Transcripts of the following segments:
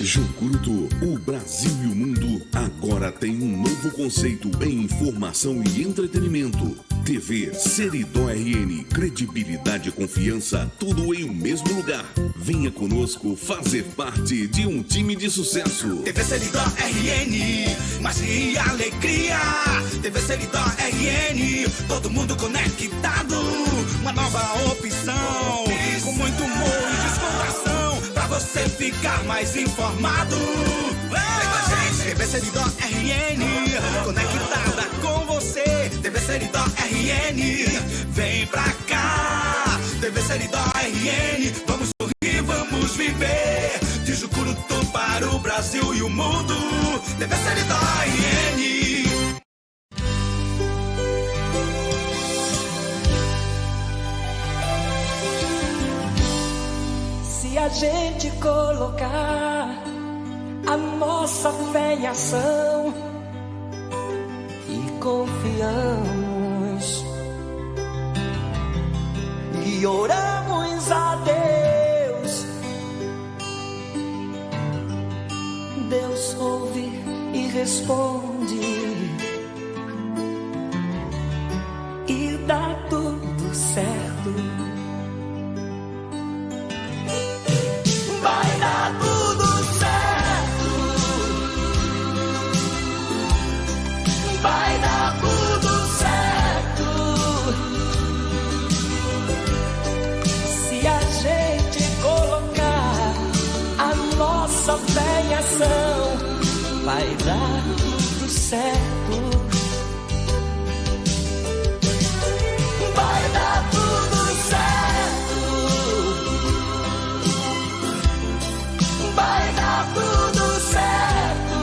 Jucurutu, o Brasil e o mundo agora tem um novo conceito em informação e entretenimento. TV Seridó RN, credibilidade e confiança, tudo em um mesmo lugar. Venha conosco fazer parte de um time de sucesso. TV Seridó RN, magia e alegria. TV Seridó RN, todo mundo conectado. Uma nova opção, com muito humor e descontração, pra você ficar mais informado. Vem com a gente, TV Seridó RN, conectada com você. TV Seridó RN, vem pra cá. TV Seridó RN, vamos sorrir, vamos viver. De Jucurutu para o Brasil e o mundo. TV Seridó RN. Se a gente colocar a nossa fé em ação e confiamos e oramos a Deus, Deus ouve e responde e dá tudo certo. Vai dar tudo certo. Vai dar tudo certo. Se a gente colocar a nossa fé em ação, vai dar tudo certo. Vai dar tudo certo. Vai dar tudo certo.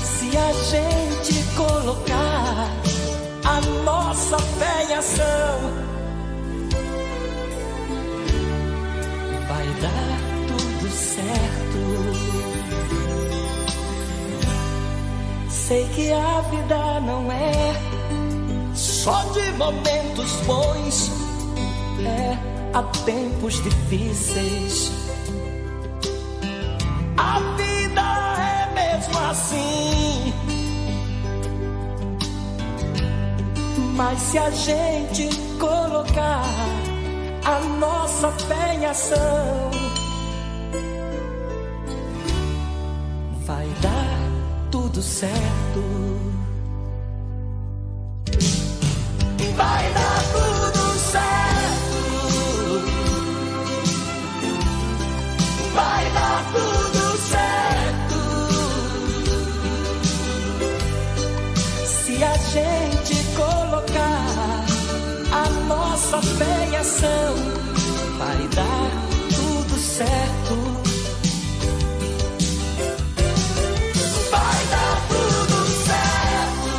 Se a gente colocar a nossa fé em ação, vai dar tudo certo. Sei que a vida não é só de momentos bons, há tempos difíceis. A vida é mesmo assim. Mas se a gente colocar a nossa fé em ação, vai dar tudo certo. Vai dar tudo certo. Vai dar tudo certo. Se a gente colocar a nossa fé em ação, vai dar tudo certo. Vai dar tudo certo.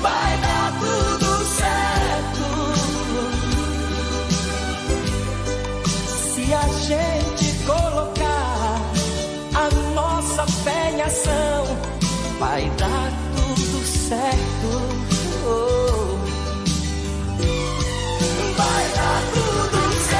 Vai dar tudo certo. Se a gente colocar a nossa fé em ação, vai dar tudo certo. Vai dar tudo certo.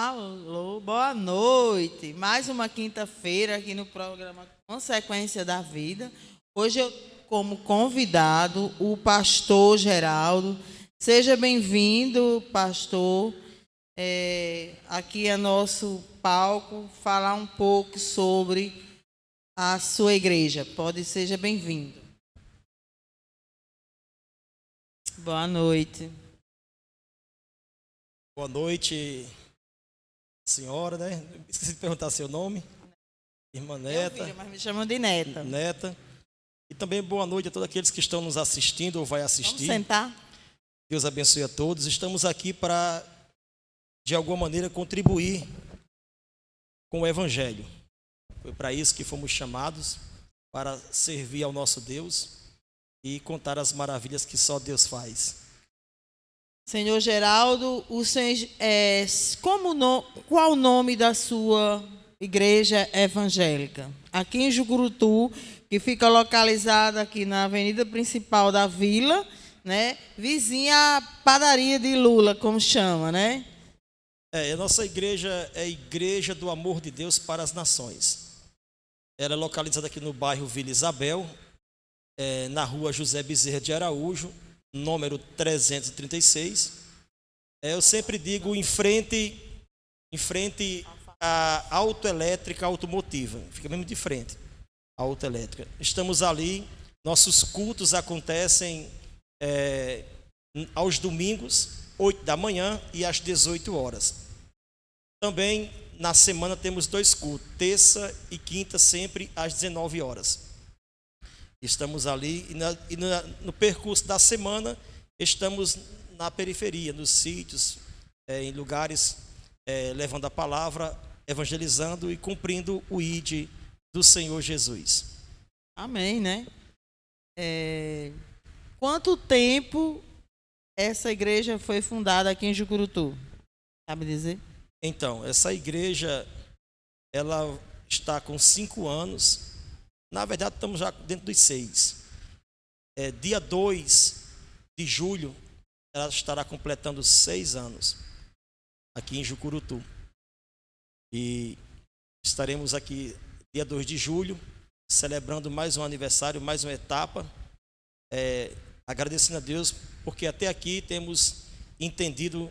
Alô, boa noite. Mais uma quinta-feira aqui no programa Consequência da Vida. Hoje eu, como convidado, o pastor Geraldo. Seja bem-vindo, pastor. Aqui é nosso palco, falar um pouco sobre a sua igreja. Seja bem-vindo. Boa noite. Boa noite, senhora, né? Esqueci de perguntar seu nome. Irmã Neta. Filha, mas me chamam de Neta. Neta. E também boa noite a todos aqueles que estão nos assistindo ou vai assistir. Vamos sentar. Deus abençoe a todos. Estamos aqui para, de alguma maneira, contribuir com o Evangelho. Foi para isso que fomos chamados, para servir ao nosso Deus e contar as maravilhas que só Deus faz. Senhor Geraldo, o senhor, qual o nome da sua igreja evangélica? Aqui em Jucurutu, que fica localizada aqui na avenida principal da vila, né? Vizinha à padaria de Lula, como chama, né? A nossa igreja é a Igreja do Amor de Deus para as Nações. Ela é localizada aqui no bairro Vila Isabel, na rua José Bezerra de Araújo, número 336. Eu sempre digo em frente à autoelétrica automotiva. Fica mesmo de frente à autoelétrica. Estamos ali, nossos cultos acontecem aos domingos, 8 da manhã e às 18 horas. Também na semana temos 2 cultos, terça e quinta, sempre às 19 horas. Estamos ali e no percurso da semana estamos na periferia, nos sítios, em lugares, levando a palavra, evangelizando e cumprindo o ID do Senhor Jesus. Amém, né? Quanto tempo essa igreja foi fundada aqui em Jucurutu? Sabe dizer? Então, essa igreja, ela está com 5 anos. Na verdade, estamos já dentro dos 6. Dia 2 de julho, ela estará completando 6 anos aqui em Jucurutu. E estaremos aqui dia 2 de julho, celebrando mais um aniversário, mais uma etapa. Agradecendo a Deus, porque até aqui temos entendido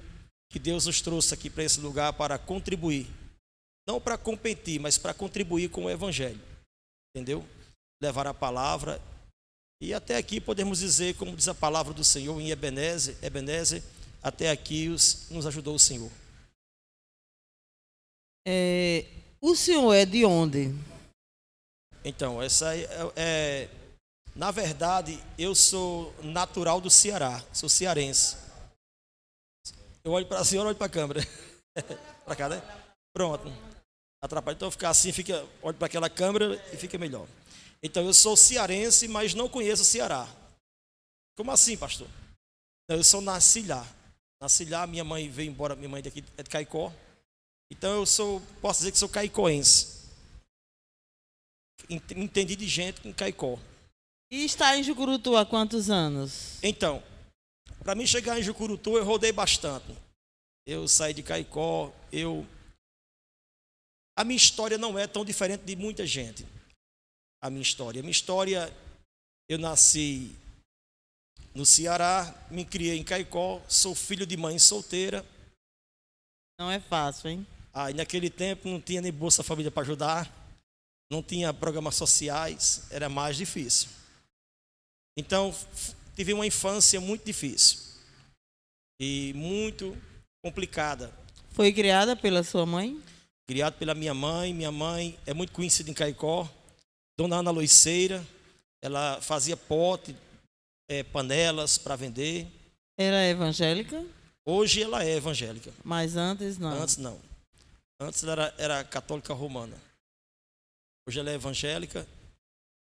que Deus nos trouxe aqui para esse lugar para contribuir. Não para competir, mas para contribuir com o Evangelho. Entendeu? Levar a palavra. E até aqui podemos dizer, como diz a palavra do Senhor em Ebenezer, até aqui nos ajudou o Senhor. O senhor é de onde? Então, na verdade, eu sou natural do Ceará, sou cearense. Eu olho para a senhora, olho para a câmera. Para cá, né? Pronto. Atrapalha. Então, ficar assim, olho para aquela câmera e fica melhor. Então, eu sou cearense, mas não conheço o Ceará. Como assim, pastor? Eu sou nasci lá. Nasci lá, minha mãe veio embora, minha mãe daqui é de Caicó. Então, posso dizer que sou caicoense. Entendi de gente em Caicó. E está em Jucurutu há quantos anos? Então, para mim chegar em Jucurutu, eu rodei bastante. Eu saí de Caicó, A minha história não é tão diferente de muita gente. A minha história, eu nasci no Ceará, me criei em Caicó, sou filho de mãe solteira. Não é fácil, hein? E naquele tempo não tinha nem Bolsa Família para ajudar, não tinha programas sociais, era mais difícil. Então, tive uma infância muito difícil e muito complicada. Foi criada pela sua mãe? Criado pela minha mãe é muito conhecida em Caicó, Dona Ana Loiceira. Ela fazia pote, panelas para vender. Era evangélica? Hoje ela é evangélica. Mas antes não? Antes não. Antes ela era católica romana. Hoje ela é evangélica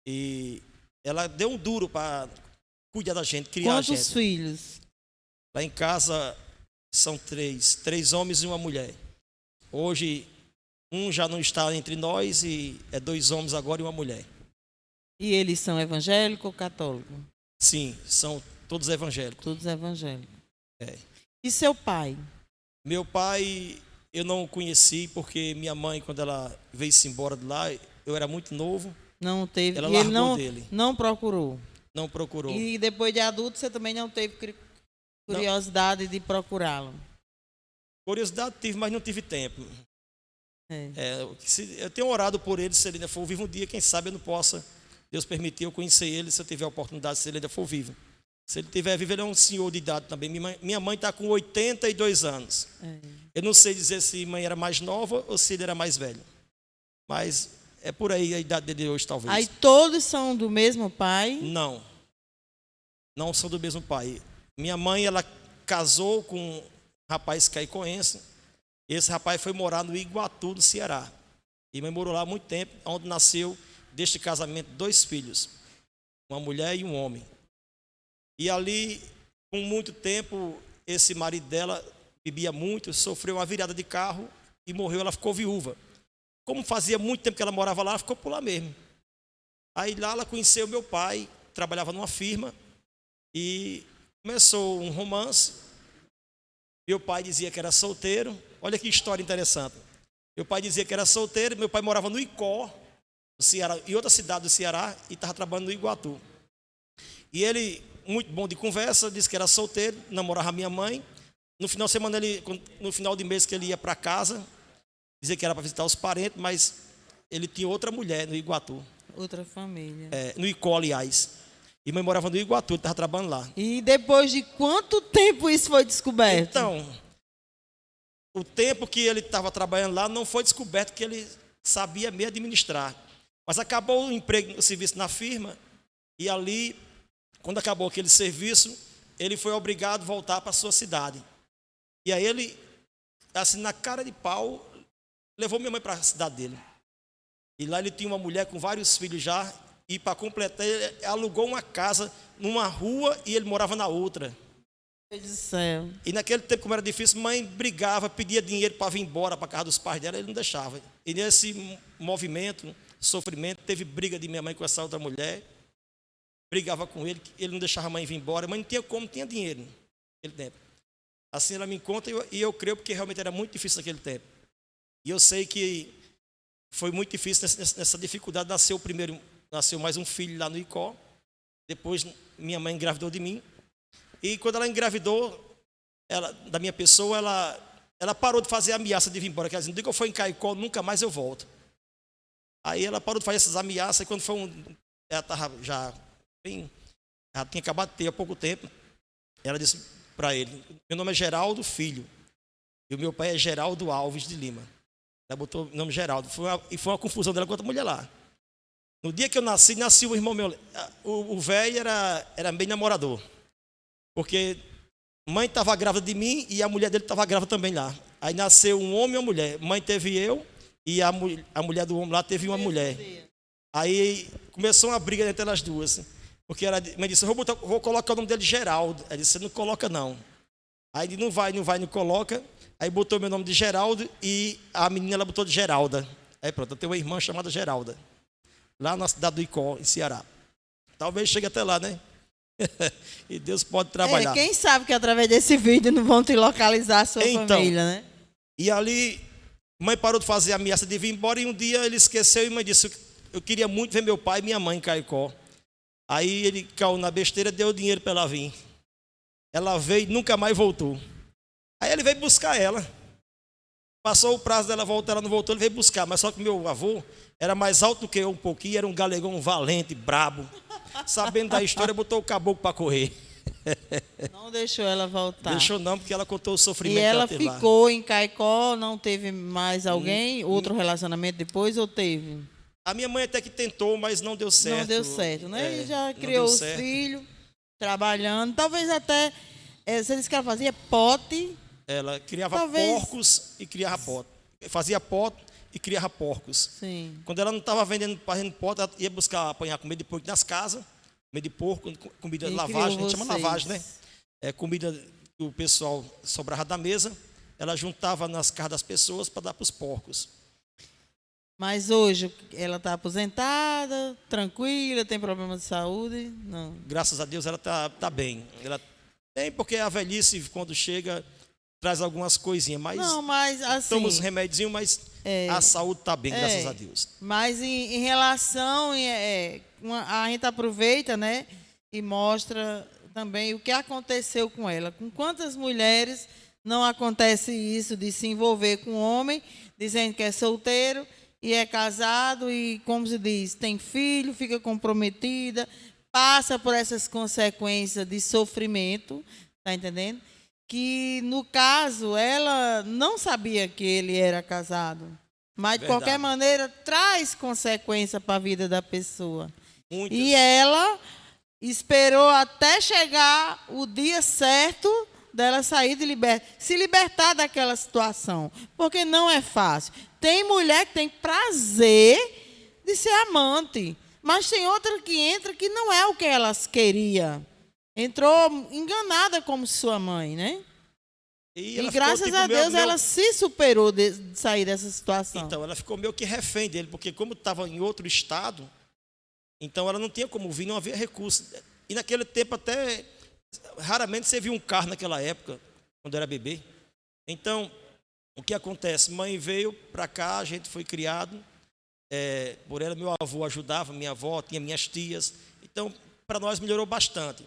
e ela deu um duro para cuidar da gente, criar a gente. Quantos filhos? Lá em casa são 3 homens e uma mulher. Hoje, um já não está entre nós e 2 homens agora e uma mulher. E eles são evangélicos ou católicos? Sim, são todos evangélicos. Todos evangélicos. É. E seu pai? Meu pai eu não conheci, porque minha mãe, quando ela veio-se embora de lá, eu era muito novo, Não teve. ela E ele largou dele. não procurou. Não procurou. E depois de adulto, você também não teve curiosidade de procurá-lo. Curiosidade tive, mas não tive tempo. É. Eu tenho orado por ele, se ele ainda for vivo um dia, quem sabe eu não possa, Deus permitir eu conhecer ele, se eu tiver a oportunidade, se ele ainda for vivo. Se ele estiver vivo, ele é um senhor de idade também. Minha mãe está com 82 anos. Eu não sei dizer se mãe era mais nova ou se ele era mais velho. Mas é por aí a idade dele hoje, talvez. Aí todos são do mesmo pai? Não. Não são do mesmo pai. Minha mãe, ela casou com um rapaz caicoense. Esse rapaz foi morar no Iguatu, no Ceará. E mãe morou lá há muito tempo, onde nasceu, deste casamento, 2 filhos. Uma mulher e um homem. E ali, com muito tempo, esse marido dela bebia muito, sofreu uma virada de carro e morreu, ela ficou viúva. Como fazia muito tempo que ela morava lá, ela ficou por lá mesmo. Aí lá ela conheceu meu pai, trabalhava numa firma, e começou um romance. Meu pai dizia que era solteiro. Olha que história interessante. Meu pai dizia que era solteiro, meu pai morava no Icó, no Ceará, em outra cidade do Ceará, e estava trabalhando no Iguatu. E ele, muito bom de conversa, disse que era solteiro, namorava a minha mãe. No final de semana, no final de mês que ele ia para casa, dizia que era para visitar os parentes, mas ele tinha outra mulher no Iguatu. Outra família. No Icó, aliás. E mãe morava no Iguatu, ele estava trabalhando lá. E depois de quanto tempo isso foi descoberto? Então, o tempo que ele estava trabalhando lá não foi descoberto que ele sabia me administrar. Mas acabou o emprego, o serviço na firma, e ali, quando acabou aquele serviço, ele foi obrigado a voltar para a sua cidade. E aí ele, assim, na cara de pau, levou minha mãe para a cidade dele. E lá ele tinha uma mulher com vários filhos já, e para completar, ele alugou uma casa numa rua e ele morava na outra. Meu Deus do céu. E naquele tempo, como era difícil, mãe brigava, pedia dinheiro para vir embora para a casa dos pais dela, ele não deixava. E nesse movimento, sofrimento, teve briga de minha mãe com essa outra mulher, brigava com ele, ele não deixava a mãe vir embora, mas não tinha como, tinha dinheiro naquele tempo. Assim ela me conta e eu creio, porque realmente era muito difícil naquele tempo. E eu sei que foi muito difícil nessa dificuldade. Nasceu mais um filho lá no Icó. Depois minha mãe engravidou de mim. E quando ela engravidou da minha pessoa, ela parou de fazer ameaça de vir embora. Quer dizer, no dia que eu for em Caicó, nunca mais eu volto. Aí ela parou de fazer essas ameaças. E quando foi ela estava já tinha acabado de ter há pouco tempo. Ela disse para ele: meu nome é Geraldo Filho. E o meu pai é Geraldo Alves de Lima. Ela botou o nome Geraldo. E foi uma confusão dela com outra mulher lá. No dia que eu nasci o irmão meu. O velho era bem namorador. Porque mãe estava grávida de mim e a mulher dele estava grávida também lá. Aí nasceu um homem e uma mulher. Mãe teve eu e a mulher do homem lá teve uma mulher. Aí começou uma briga entre elas duas. Porque mãe disse: vou colocar o nome dele de Geraldo. Ela disse: você não coloca não. Aí ele não coloca. Aí botou meu nome de Geraldo e a menina ela botou de Geralda. Aí pronto, eu tenho uma irmã chamada Geralda. Lá na cidade do Icó, em Ceará. Talvez chegue até lá, né? E Deus pode trabalhar. Quem sabe que através desse vídeo não vão te localizar a sua família, né? E ali, mãe parou de fazer ameaça de vir embora e um dia ele esqueceu e mãe disse: eu queria muito ver meu pai e minha mãe em Caicó. Aí ele caiu na besteira, deu dinheiro para ela vir. Ela veio e nunca mais voltou. Aí ele veio buscar ela. Passou o prazo dela voltar, ela não voltou, ele veio buscar. Mas só que meu avô era mais alto do que eu um pouquinho, era um galegão valente, brabo. Sabendo da história, botou o caboclo para correr. Não deixou ela voltar. Deixou não, porque ela contou o sofrimento e ela que ela teve ficou lá. Em Caicó, não teve mais alguém, outro relacionamento depois, ou teve? A minha mãe até que tentou, mas não deu certo. Não deu certo, né? E já não criou deu os certo. filhos, trabalhando. Talvez até, você disse que ela fazia pote. Ela criava porcos e criava pote. Fazia pote e criava porcos. Sim. Quando ela não estava vendendo pote, ela ia buscar apanhar comida de porco nas casas. Comida de porco, comida de lavagem, a gente chama lavagem, né? Comida que o pessoal sobrava da mesa, ela juntava nas casas das pessoas para dar para os porcos. Mas hoje ela está aposentada, tranquila, tem problema de saúde? Não. Graças a Deus ela tá bem. Ela tem, porque a velhice, quando chega, traz algumas coisinhas, mas Não, mas assim... toma os remédios, mas a saúde está bem, graças a Deus. Mas em relação... a gente aproveita, né? E mostra também o que aconteceu com ela. Com quantas mulheres não acontece isso de se envolver com um homem, dizendo que é solteiro e é casado e, como se diz, tem filho, fica comprometida, passa por essas consequências de sofrimento, tá entendendo? Que, no caso, ela não sabia que ele era casado. Mas, de qualquer maneira, traz consequência para a vida da pessoa. Muitas. E ela esperou até chegar o dia certo dela sair se libertar daquela situação. Porque não é fácil. Tem mulher que tem prazer de ser amante, mas tem outra que entra que não é o que elas queriam. Entrou enganada como sua mãe, né? E graças ficou, a Deus ela se superou de sair dessa situação. Então, ela ficou meio que refém dele, porque como estava em outro estado, então ela não tinha como vir, não havia recurso. E naquele tempo até, raramente você viu um carro naquela época, quando era bebê. Então, o que acontece? Mãe veio para cá, a gente foi criado, por ela meu avô ajudava, minha avó, tinha minhas tias. Então, para nós melhorou bastante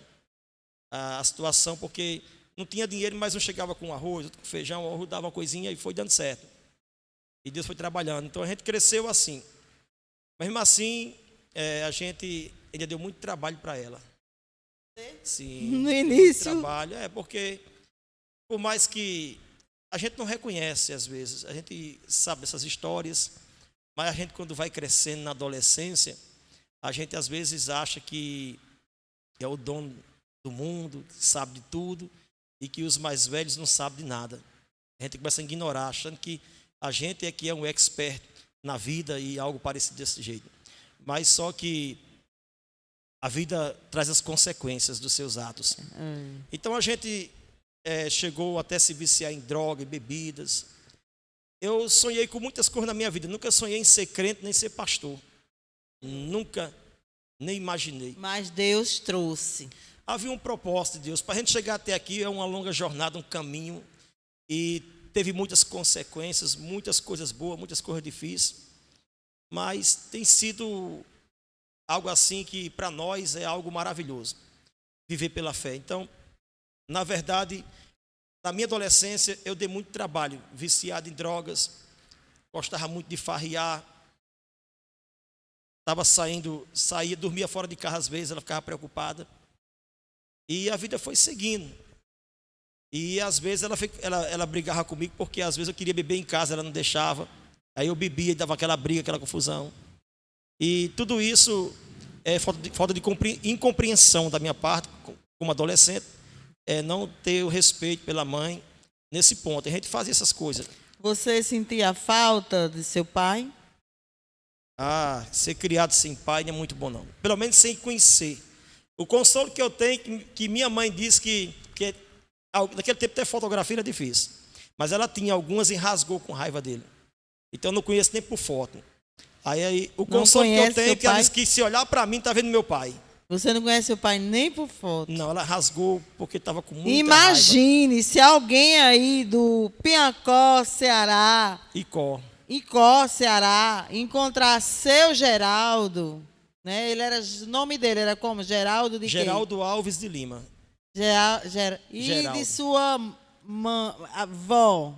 a situação, porque não tinha dinheiro, mas não chegava com arroz, com feijão, o arroz dava uma coisinha e foi dando certo. E Deus foi trabalhando. Então a gente cresceu assim. Mas mesmo assim, a gente ainda deu muito trabalho para ela. Sim. No início. Trabalho. Porque por mais que a gente não reconhece às vezes, a gente sabe essas histórias, mas a gente quando vai crescendo na adolescência, a gente às vezes acha que é o dono do mundo, que sabe de tudo, e que os mais velhos não sabem de nada. A gente começa a ignorar, achando que a gente é que é um expert na vida e algo parecido desse jeito. Mas só que a vida traz as consequências dos seus atos. Então a gente chegou até se viciar em droga e bebidas. Eu sonhei com muitas coisas na minha vida. Nunca sonhei em ser crente nem ser pastor. Nunca, nem imaginei. Mas Deus trouxe. Havia um propósito de Deus. Para a gente chegar até aqui é uma longa jornada, um caminho. E teve muitas consequências, muitas coisas boas, muitas coisas difíceis. Mas tem sido algo assim que para nós é algo maravilhoso. Viver pela fé. Então, na verdade, na minha adolescência eu dei muito trabalho. Viciado em drogas. Gostava muito de farriar. Saía, dormia fora de casa às vezes, ela ficava preocupada. E a vida foi seguindo. E às vezes ela brigava comigo, porque às vezes eu queria beber em casa, ela não deixava. Aí eu bebia e dava aquela briga, aquela confusão. E tudo isso é falta de incompreensão da minha parte, como adolescente, não ter o respeito pela mãe nesse ponto. A gente fazia essas coisas. Você sentia falta de seu pai? Ser criado sem pai não é muito bom, não. Pelo menos sem conhecer. O consolo que eu tenho, que minha mãe disse que naquele tempo ter fotografia era difícil. Mas ela tinha algumas e rasgou com raiva dele. Então eu não conheço nem por foto. Aí o consolo que eu tenho é que ela disse que se olhar para mim, está vendo meu pai. Você não conhece seu pai nem por foto? Não, ela rasgou porque estava com muita Imagine raiva. Se alguém aí do Piancó, Ceará, Icó, Ceará, encontrar seu Geraldo, né? O nome dele era como? Geraldo de Geraldo Alves de Lima. E Geraldo. de sua avó?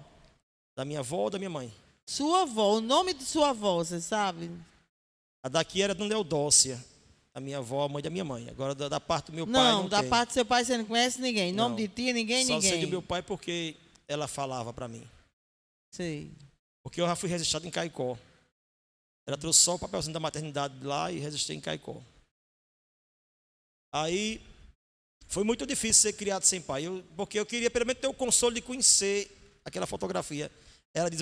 Da minha avó ou da minha mãe? Sua avó, o nome de sua avó, você sabe? A daqui era Dona Eudócia, a minha avó, a mãe da minha mãe. Agora da parte do meu pai não da tem. parte do seu pai você não conhece ninguém? Não. Nome de tia, ninguém? Só sei do meu pai porque ela falava para mim. Sei. Porque eu já fui registrado em Caicó. Ela trouxe só o papelzinho da maternidade de lá e registrei em Caicó. Aí foi muito difícil ser criado sem pai, porque eu queria pelo menos ter o consolo de conhecer aquela fotografia. Ela diz,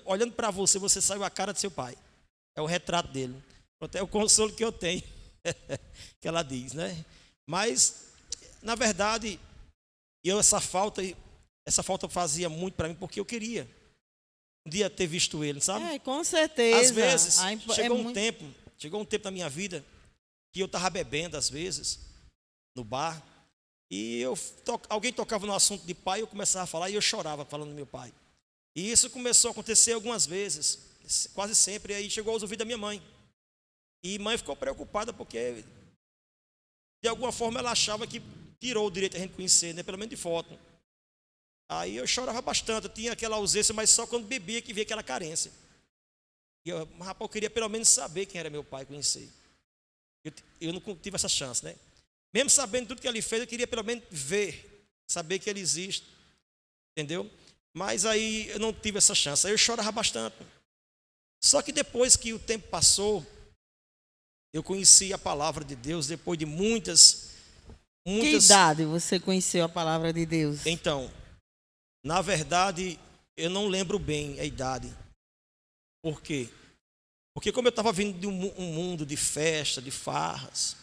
olhando para você, você saiu a cara do seu pai. É o retrato dele. É o consolo que eu tenho, que ela diz, né? Mas, na verdade, essa falta fazia muito para mim, porque eu queria um dia ter visto ele, sabe? Com certeza. Às vezes, chegou um tempo na minha vida que eu estava bebendo, às vezes, no bar, E alguém tocava no assunto de pai, eu começava a falar e eu chorava falando do meu pai. E isso começou a acontecer algumas vezes, quase sempre, e aí chegou aos ouvidos da minha mãe. E mãe ficou preocupada porque, de alguma forma, ela achava que tirou o direito de a gente conhecer, né? Pelo menos de foto. Aí eu chorava bastante, eu tinha aquela ausência, mas só quando bebia que via aquela carência. E eu, rapaz, eu queria pelo menos saber quem era meu pai, conhecer. Eu não tive essa chance, né? Mesmo sabendo tudo que ele fez, eu queria pelo menos ver, saber que ele existe, entendeu? Mas aí eu não tive essa chance, aí eu chorava bastante. Só que depois que o tempo passou, eu conheci a palavra de Deus, depois de muitas... Que idade você conheceu a palavra de Deus? Então, na verdade, eu não lembro bem a idade. Por quê? Porque como eu estava vindo de um mundo de festa, de farras,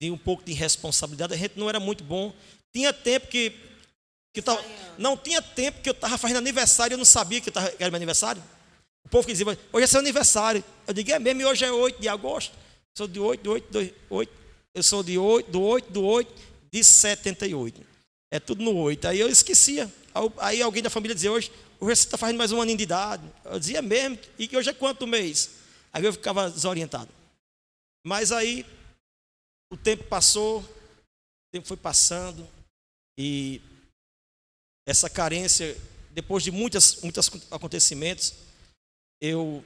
de um pouco de irresponsabilidade, a gente não era muito bom. Tinha tempo que não tinha tempo que eu estava fazendo aniversário e eu não sabia que era meu aniversário. O povo que dizia, hoje é seu aniversário. Eu digo, é mesmo, e hoje é 8 de agosto. Sou de 8, eu sou de 8 de 78. É tudo no 8. Aí eu esquecia. Aí alguém da família dizia, hoje você está fazendo mais um aninho de idade. Eu dizia, é mesmo, e que hoje é quanto mês? Aí eu ficava desorientado. Mas aí o tempo passou, o tempo foi passando, e essa carência, depois de muitos acontecimentos, eu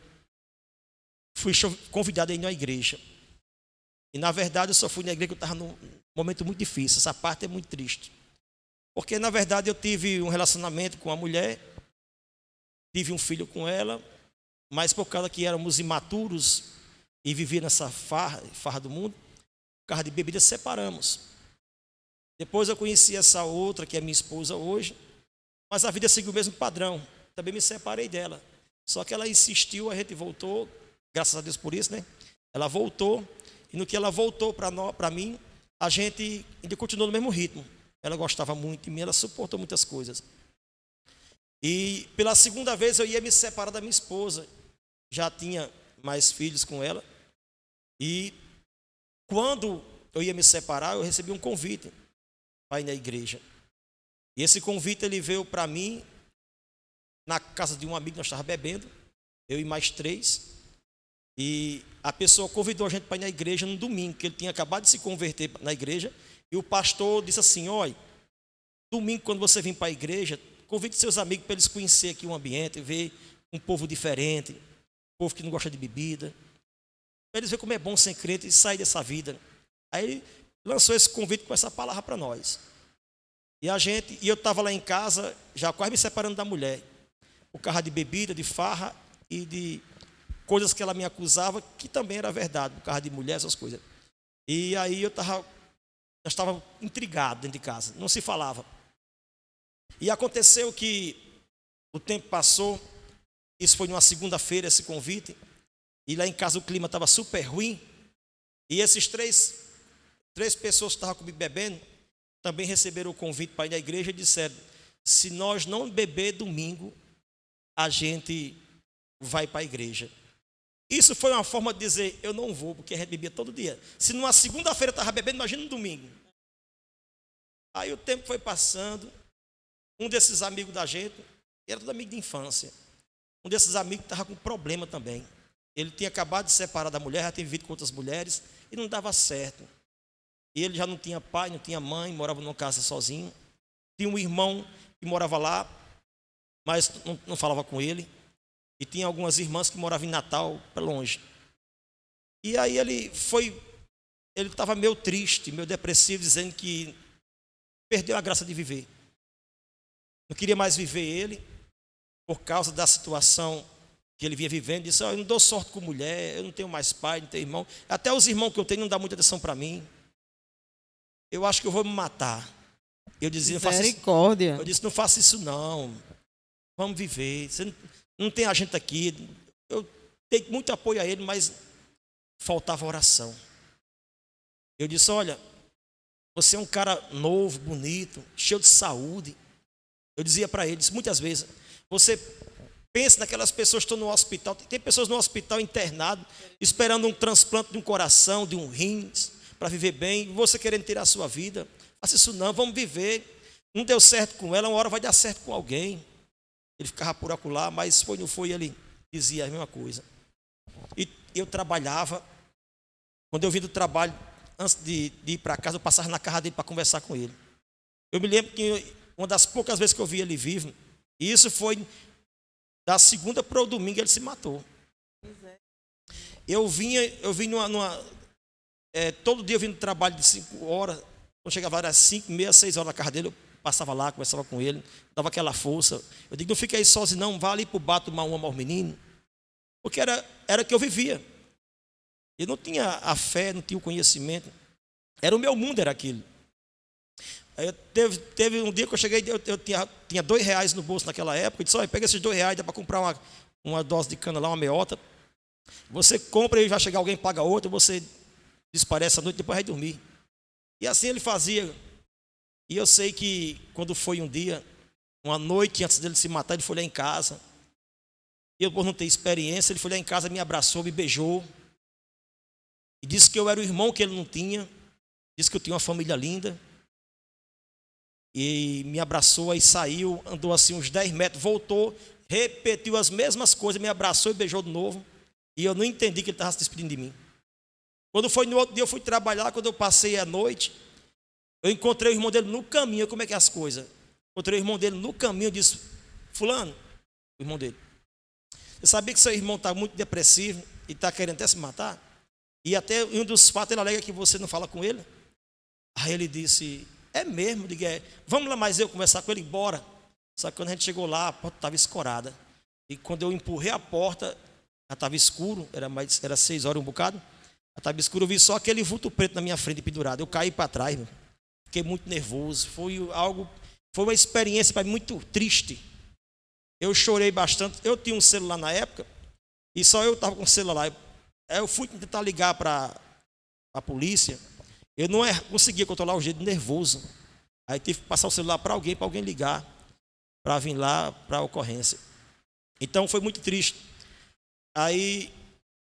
fui convidado a ir na igreja. E na verdade eu só fui na igreja porque eu estava num momento muito difícil. Essa parte é muito triste. Porque na verdade eu tive um relacionamento com uma mulher, tive um filho com ela, mas por causa que éramos imaturos e vivia nessa farra do mundo, por causa de bebida, separamos. Depois eu conheci essa outra, que é minha esposa hoje, mas a vida seguiu o mesmo padrão. Também me separei dela. Só que ela insistiu, a gente voltou, graças a Deus por isso, né? Ela voltou, e no que ela voltou para mim, a gente ainda continuou no mesmo ritmo. Ela gostava muito de mim, ela suportou muitas coisas. E pela segunda vez eu ia me separar da minha esposa. Já tinha mais filhos com ela. E quando eu ia me separar, eu recebi um convite para ir na igreja. E esse convite ele veio para mim na casa de um amigo, nós estávamos bebendo, eu e mais 3. E a pessoa convidou a gente para ir na igreja no domingo, que ele tinha acabado de se converter na igreja. E o pastor disse assim, olha, domingo quando você vir para a igreja, convide seus amigos para eles conhecerem aqui o ambiente, ver um povo diferente, um povo que não gosta de bebida, para eles verem como é bom ser crente e sair dessa vida. Aí ele lançou esse convite com essa palavra para nós. E eu estava lá em casa, já quase me separando da mulher, por causa de bebida, de farra e de coisas que ela me acusava, que também era verdade, por causa de mulher, essas coisas. E aí eu estava intrigado dentro de casa, não se falava. E aconteceu que o tempo passou, isso foi numa segunda-feira, esse convite, e lá em casa o clima estava super ruim, e esses três pessoas que estavam comigo bebendo, também receberam o convite para ir na igreja e disseram, se nós não beber domingo, a gente vai para a igreja. Isso foi uma forma de dizer, eu não vou, porque a gente bebia todo dia. Se numa segunda-feira eu estava bebendo, imagina no domingo. Aí o tempo foi passando, um desses amigos da gente, era todo amigo de infância, um desses amigos estava com problema também. Ele tinha acabado de se separar da mulher, já tinha vivido com outras mulheres, e não dava certo. E ele já não tinha pai, não tinha mãe, morava numa casa sozinho. Tinha um irmão que morava lá, mas não falava com ele. E tinha algumas irmãs que moravam em Natal, para longe. E aí ele estava meio triste, meio depressivo, dizendo que perdeu a graça de viver. Não queria mais viver ele, por causa da situação que ele vinha vivendo. Disse, eu não dou sorte com mulher, eu não tenho mais pai, não tenho irmão. Até os irmãos que eu tenho não dão muita atenção para mim. Eu acho que eu vou me matar. Eu dizia, misericórdia. Eu disse, não faça isso não. Vamos viver. Você não tem a gente aqui. Eu dei muito apoio a ele, mas faltava oração. Eu disse, olha, você é um cara novo, bonito, cheio de saúde. Eu dizia para ele, muitas vezes, você pensa naquelas pessoas que estão no hospital. Tem pessoas no hospital internado, esperando um transplante de um coração, de um rins, para viver bem, e você querendo tirar a sua vida. faça isso não, vamos viver. Não deu certo com ela, uma hora vai dar certo com alguém. Ele ficava por acolá, mas foi, não foi, ele dizia a mesma coisa. E eu trabalhava, quando eu vim do trabalho, antes de ir para casa, eu passava na casa dele para conversar com ele. Eu me lembro que uma das poucas vezes que eu vi ele vivo, e isso foi da segunda para o domingo, ele se matou. Eu vim todo dia eu vim do trabalho de 5 horas, quando chegava às 5, meia, 6 horas na casa dele, eu passava lá, conversava com ele, dava aquela força. Eu digo, não fique aí sozinho não, vá ali para o bar tomar uma aos meninos, porque era que eu vivia. Eu não tinha a fé, não tinha o conhecimento, era o meu mundo, era aquilo. Aí teve um dia que eu cheguei, eu tinha R$2 no bolso naquela época, eu disse, olha, pega esses R$2, dá para comprar uma dose de cana lá, uma meota. Você compra e vai chegar alguém, paga outra, você desaparece a noite, depois vai dormir. E assim ele fazia. E eu sei que quando foi um dia, uma noite antes dele se matar, ele foi lá em casa. E eu, por não ter experiência, ele foi lá em casa, me abraçou, me beijou. E disse que eu era o irmão que ele não tinha. Disse que eu tinha uma família linda. E me abraçou, aí saiu, andou assim uns 10 metros, voltou, repetiu as mesmas coisas, me abraçou e beijou de novo. E eu não entendi que ele estava se despedindo de mim. Quando foi no outro dia, eu fui trabalhar, quando eu passei a noite, eu encontrei o irmão dele no caminho. Como é que é as coisas? Encontrei o irmão dele no caminho, eu disse, fulano, o irmão dele, você sabia que seu irmão está muito depressivo e está querendo até se matar? E até um dos fatos, ele alega que você não fala com ele. Aí ele disse, é mesmo? Eu digo, vamos lá mais eu conversar com ele, bora. Só que quando a gente chegou lá, a porta estava escorada. E quando eu empurrei a porta, já estava escuro, era 6 horas um bocado. Já estava escuro, eu vi só aquele vulto preto na minha frente pendurado. Eu caí para trás, meu. Fiquei muito nervoso. Foi uma experiência para mim muito triste. Eu chorei bastante. Eu tinha um celular na época e só eu estava com o celular. Eu fui tentar ligar para a polícia. Eu não conseguia controlar o jeito nervoso. Aí tive que passar o celular para alguém ligar, para vir lá para a ocorrência. Então foi muito triste. Aí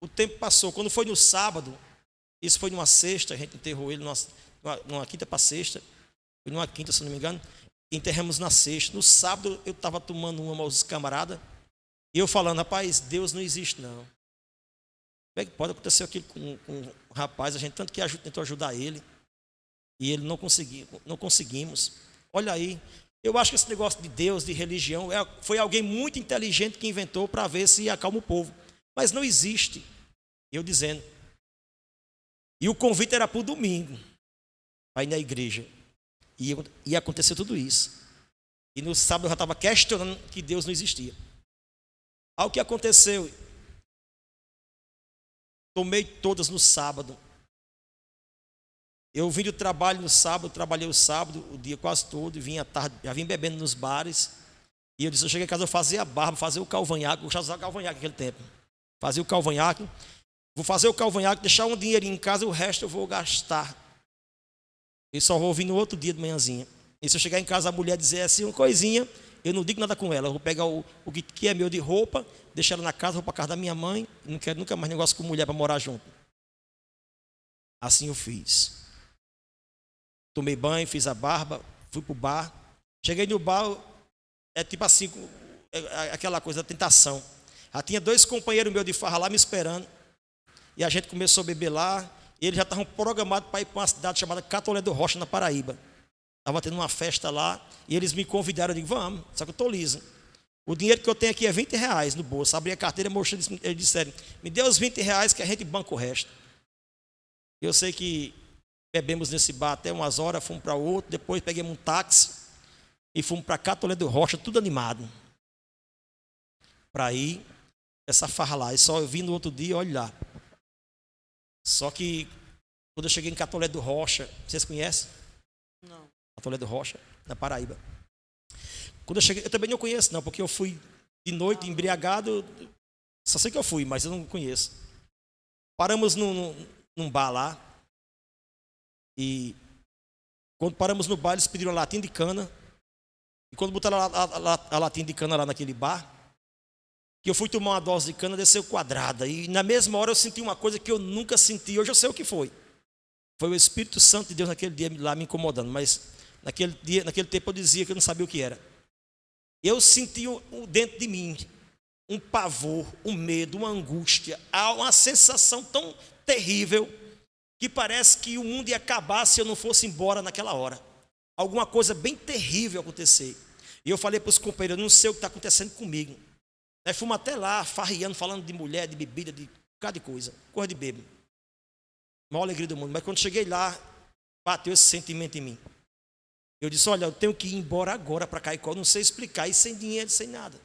o tempo passou. Quando foi no sábado, isso foi numa sexta, a gente enterrou ele numa quinta para sexta. Foi numa quinta, se não me engano. Enterramos na sexta. No sábado eu estava tomando uma aos camaradas. E eu falando, rapaz, Deus não existe não. Como é que pode acontecer aquilo com o rapaz? A gente tanto que tentou ajudar ele. E ele não conseguimos. Olha aí. Eu acho que esse negócio de Deus, de religião, foi alguém muito inteligente que inventou para ver se acalma o povo. Mas não existe. Eu dizendo. E o convite era para o domingo. Aí na igreja. E ia acontecer tudo isso. E no sábado eu já estava questionando que Deus não existia. Aí o que aconteceu? Tomei todas no sábado. Eu vim do trabalho no sábado, trabalhei o sábado, o dia quase todo, e vim à tarde, já vim bebendo nos bares. E eu disse, eu cheguei em casa, eu fazia a barba, fazia o calvanhaque, eu gostava de usar calvanhaque naquele tempo. Fazia o calvanhaque, vou fazer o calvanhaque, deixar um dinheirinho em casa, o resto eu vou gastar. E só vou vir no outro dia de manhãzinha. E se eu chegar em casa, a mulher dizer assim, uma coisinha, eu não digo nada com ela. Eu vou pegar o que é meu de roupa, deixar ela na casa, vou para casa da minha mãe, não quero nunca mais negócio com mulher para morar junto. Assim eu fiz. Tomei banho, fiz a barba, fui para o bar. Cheguei no bar, tipo assim, aquela coisa da tentação. Já tinha 2 companheiros meus de farra lá me esperando. E a gente começou a beber lá. E eles já estavam programados para ir para uma cidade chamada Catolé do Rocha, na Paraíba. Estava tendo uma festa lá. E eles me convidaram, eu digo, vamos, só que eu estou liso. O dinheiro que eu tenho aqui é R$20 no bolso. Abri a carteira e mostrei, eles disseram, me dê os R$20 que a gente banca o resto. Eu sei que bebemos nesse bar até umas horas, fomos para outro, depois peguemos um táxi e fomos para Catolé do Rocha, tudo animado. Para ir, essa farra lá. E só eu vim no outro dia, olha lá. Só que, quando eu cheguei em Catolé do Rocha, vocês conhecem? Não. Catolé do Rocha, na Paraíba. Quando eu cheguei, eu também não conheço não, porque eu fui de noite embriagado, só sei que eu fui, mas eu não conheço. Paramos num bar lá, e quando paramos no bar, eles pediram a latinha de cana, e quando botaram a latinha de cana lá naquele bar, que eu fui tomar uma dose de cana, desceu quadrada, e na mesma hora eu senti uma coisa que eu nunca senti, hoje eu sei o que foi. Foi o Espírito Santo de Deus naquele dia lá me incomodando, mas naquele tempo eu dizia que eu não sabia o que era. Eu senti dentro de mim um pavor, um medo, uma angústia, uma sensação tão terrível que parece que o mundo ia acabar se eu não fosse embora naquela hora. Alguma coisa bem terrível acontecer. E eu falei para os companheiros, eu não sei o que está acontecendo comigo. Nós fomos até lá, farriando, falando de mulher, de bebida, de um bocado de coisa de bêbado. Maior alegria do mundo. Mas quando cheguei lá, bateu esse sentimento em mim. Eu disse, olha, eu tenho que ir embora agora para Caicó, não sei explicar, e sem dinheiro, sem nada.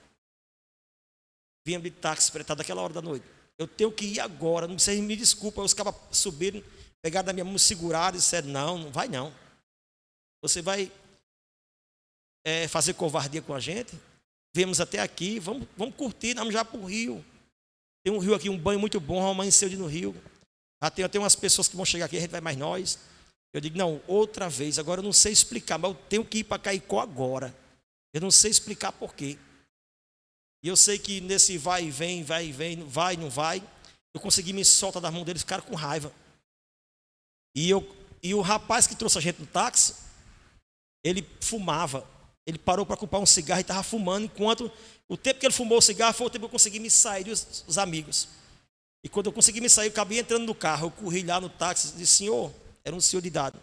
Vinha de táxi, fretado daquela hora da noite. Eu tenho que ir agora, não sei, me desculpa. Os caras subiram, pegaram da minha mão, seguraram e disseram, não vai não. Você vai fazer covardia com a gente? Viemos até aqui, vamos curtir, vamos já para o rio. Tem um rio aqui, um banho muito bom, amanheceu no rio. Já tem umas pessoas que vão chegar aqui, a gente vai mais nós. Eu digo, não, outra vez, agora eu não sei explicar, mas eu tenho que ir para Caicó agora. Eu não sei explicar por quê. E eu sei que nesse vai e vem, não vai, eu consegui me soltar das mãos deles, ficaram com raiva. E o rapaz que trouxe a gente no táxi, ele fumava. Ele parou para comprar um cigarro e estava fumando, enquanto o tempo que ele fumou o cigarro foi o tempo que eu consegui me sair dos amigos. E quando eu consegui me sair, eu acabei entrando no carro, eu corri lá no táxi e disse, senhor, era um senhor de idade,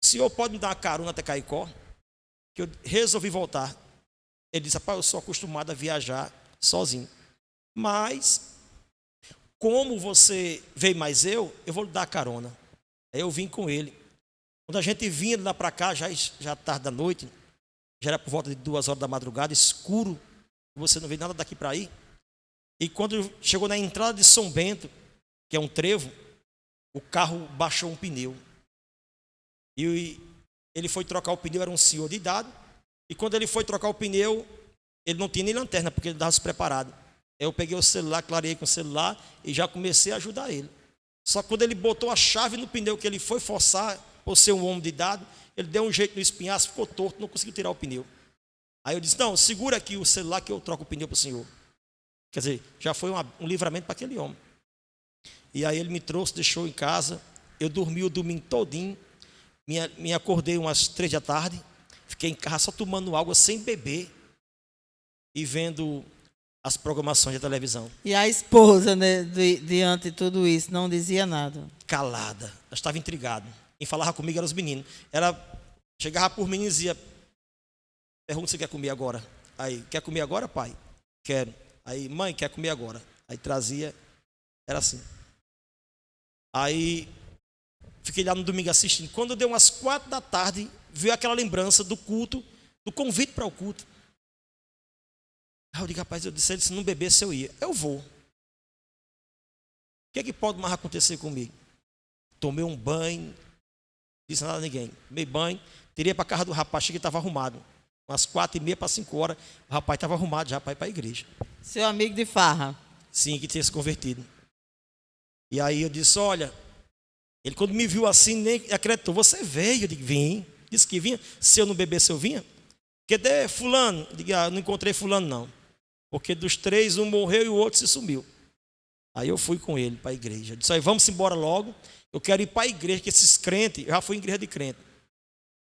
o senhor pode me dar uma carona até Caicó? Que eu resolvi voltar. Ele disse, rapaz, eu sou acostumado a viajar sozinho. Mas, como você veio mais eu vou lhe dar carona. Aí eu vim com ele. Quando a gente vinha lá para cá, já tarde da noite, já era por volta de 2 horas da madrugada, escuro, você não vê nada daqui para aí. E quando chegou na entrada de São Bento, que é um trevo, o carro baixou um pneu. E ele foi trocar o pneu, era um senhor de idade. E quando ele foi trocar o pneu, ele não tinha nem lanterna, porque ele estava despreparado. Eu peguei o celular, clareei com o celular e já comecei a ajudar ele. Só que quando ele botou a chave no pneu, que ele foi forçar, por ser um homem de idade, ele deu um jeito no espinhaço, ficou torto, não conseguiu tirar o pneu. Aí eu disse, não, segura aqui o celular que eu troco o pneu para o senhor. Quer dizer, já foi um livramento para aquele homem. E aí ele me trouxe, deixou em casa. Eu dormi o domingo todinho. Me acordei umas 3 da tarde. Fiquei em casa só tomando água, sem beber. E vendo as programações da televisão. E a esposa, né, diante de tudo isso, não dizia nada? Calada. Ela estava intrigada. Quem falava comigo eram os meninos. Ela chegava por mim e dizia, pergunta se quer comer agora. Aí, quer comer agora, pai? Quero. Aí, mãe, quer comer agora? Aí trazia, era assim. Aí, fiquei lá no domingo assistindo. Quando deu umas 4 da tarde, veio aquela lembrança do culto, do convite para o culto. Aí eu digo, rapaz, eu disse, se não bebesse eu ia. Eu vou. O que é que pode mais acontecer comigo? Tomei um banho, disse nada a ninguém. Tomei banho, tirei para a casa do rapaz, cheguei, estava arrumado. Umas 4h30 para 5 horas, o rapaz estava arrumado já para ir para a igreja. Seu amigo de farra? Sim, que tinha se convertido. E aí eu disse, olha, ele quando me viu assim, nem acreditou, você veio? Eu digo, vim. Disse que vinha, se eu não bebesse eu vinha. Cadê fulano? Eu digo, não encontrei fulano não. Porque dos 3, um morreu e o outro se sumiu. Aí eu fui com ele para a igreja. Eu disse, aí vamos embora logo, eu quero ir para a igreja, que esses crentes, eu já fui em igreja de crente.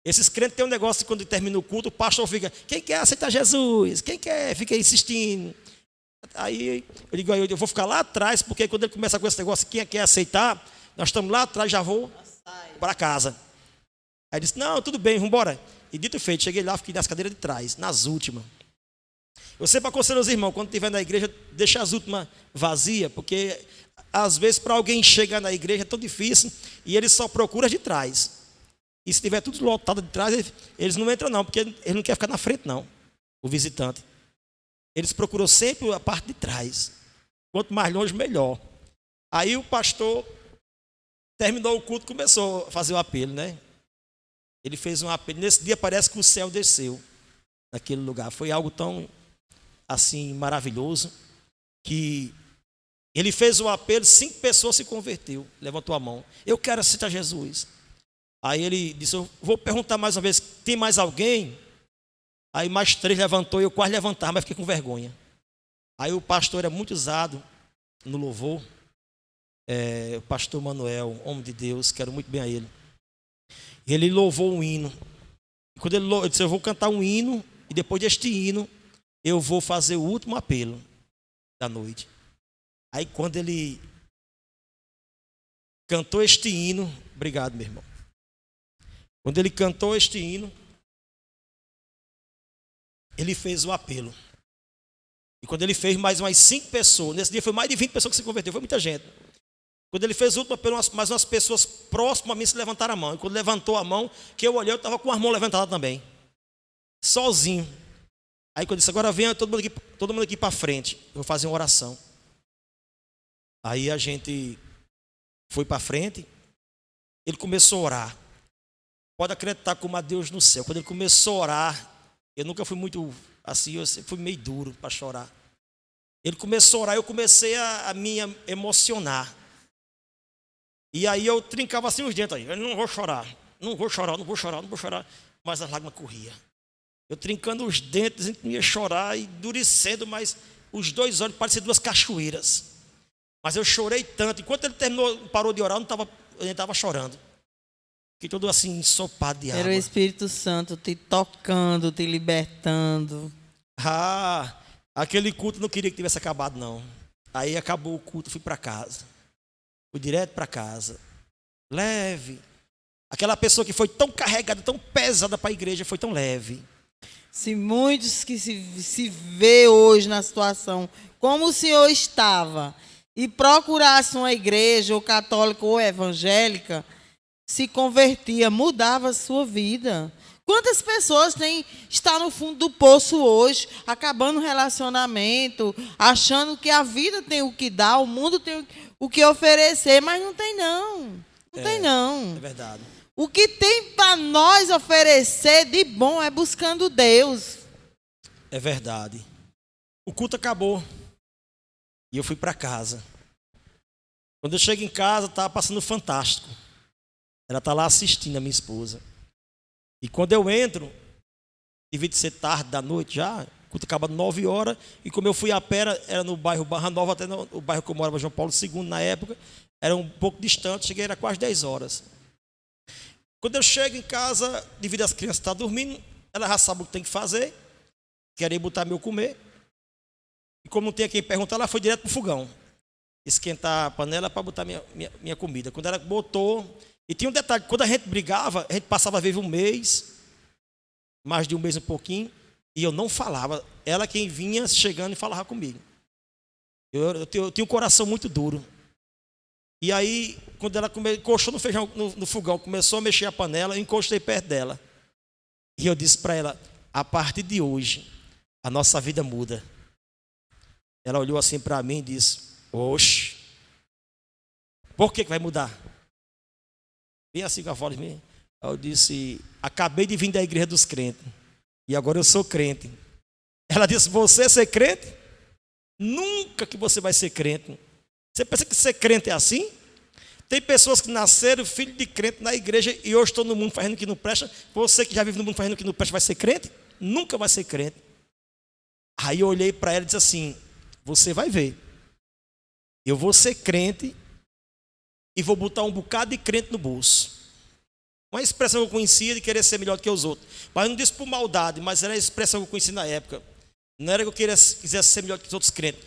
Esses crentes têm um negócio que quando termina o culto, o pastor fica, quem quer aceitar Jesus? Quem quer? Fica insistindo. Aí eu digo, eu vou ficar lá atrás, porque quando ele começa com esse negócio, quem quer aceitar, nós estamos lá atrás, já vou para casa. Aí ele disse, não, tudo bem, vamos embora. E dito e feito, cheguei lá, fiquei nas cadeiras de trás, nas últimas. Eu sempre aconselho os irmãos, quando estiver na igreja, deixa as últimas vazias, porque às vezes para alguém chegar na igreja é tão difícil, e eles só procuram as de trás. E se tiver tudo lotado de trás, eles não entram não, porque eles não querem ficar na frente não, o visitante. Eles procuram sempre a parte de trás. Quanto mais longe, melhor. Aí o pastor terminou o culto, começou a fazer o apelo, né? Ele fez um apelo. Nesse dia parece que o céu desceu naquele lugar. Foi algo tão, assim, maravilhoso, que ele fez o apelo, 5 pessoas se converteu. Levantou a mão. Eu quero aceitar Jesus. Aí ele disse, eu vou perguntar mais uma vez, tem mais alguém? Aí mais 3 levantou, eu quase levantava, mas fiquei com vergonha. Aí o pastor era muito usado no louvor. o pastor Manuel, homem de Deus, quero muito bem a ele. Ele louvou um hino. Quando ele disse, eu vou cantar um hino, e depois deste hino, eu vou fazer o último apelo da noite. Aí quando ele cantou este hino, obrigado, meu irmão. Quando ele cantou este hino, ele fez o apelo. E quando ele fez, mais umas 5 pessoas, nesse dia foi mais de 20 pessoas que se converteram, foi muita gente. Quando ele fez o último apelo, mais umas pessoas próximas a mim se levantaram a mão. E quando levantou a mão, que eu olhei, eu estava com as mãos levantadas também. Sozinho. Aí quando eu disse, agora venha todo mundo aqui para frente. Eu vou fazer uma oração. Aí a gente foi para frente. Ele começou a orar. Pode acreditar como a Deus no céu. Quando ele começou a orar, eu nunca fui muito assim, eu fui meio duro para chorar. Ele começou a orar, eu comecei a me emocionar. E aí eu trincava assim os dentes, eu não vou chorar, mas as lágrimas corriam. Eu trincando os dentes, ia chorar e endurecendo, mas os 2 olhos pareciam 2 cachoeiras. Mas eu chorei tanto, enquanto ele parou de orar, eu nem estava chorando. Fiquei todo assim, ensopado de água. Era o Espírito Santo te tocando, te libertando. Aquele culto não queria que tivesse acabado, não. Aí acabou o culto, fui para casa. Fui direto para casa. Leve. Aquela pessoa que foi tão carregada, tão pesada para a igreja, foi tão leve. Se muitos que se vê hoje na situação como o senhor estava e procurasse uma igreja, ou católica ou evangélica, se convertia, mudava a sua vida. Quantas pessoas estão no fundo do poço hoje, acabando o relacionamento, achando que a vida tem o que dar, o mundo tem o que oferecer, mas não tem não. Não tem não. É verdade. O que tem para nós oferecer de bom é buscando Deus. É verdade. O culto acabou. E eu fui para casa. Quando eu chego em casa, estava passando Fantástico. Ela está lá assistindo, a minha esposa. E quando eu entro, devia de ser tarde da noite já, o culto acaba 9 horas, e como eu fui a pé, era no bairro Barra Nova, até no bairro que eu morava, João Paulo II, na época, era um pouco distante, cheguei, era quase 10 horas. Quando eu chego em casa, devido às crianças estarem dormindo, ela já sabe o que tem que fazer, querer botar meu comer, e como não tinha quem perguntar, ela foi direto para o fogão, esquentar a panela para botar minha comida. Quando ela botou... E tinha um detalhe, quando a gente brigava, a gente passava às vezes um mês, mais de um mês um pouquinho, e eu não falava. Ela quem vinha chegando e falava comigo. Eu tinha um coração muito duro. E aí, quando ela encostou no feijão, no fogão, começou a mexer a panela, eu encostei perto dela. E eu disse para ela, a partir de hoje, a nossa vida muda. Ela olhou assim para mim e disse, oxe, por que vai mudar? Bem assim com a voz minha. Eu disse, acabei de vir da igreja dos crentes. E agora eu sou crente. Ela disse, você ser crente? Nunca que você vai ser crente. Você pensa que ser crente é assim? Tem pessoas que nasceram filho de crente na igreja e hoje estão no mundo fazendo o que não presta. Você que já vive no mundo fazendo o que não presta vai ser crente? Nunca vai ser crente. Aí eu olhei para ela e disse assim, você vai ver. Eu vou ser crente e vou botar um bocado de crente no bolso. Uma expressão que eu conhecia de querer ser melhor do que os outros. Mas não disse por maldade, mas era a expressão que eu conheci na época. Não era que eu quisesse ser melhor do que os outros crentes.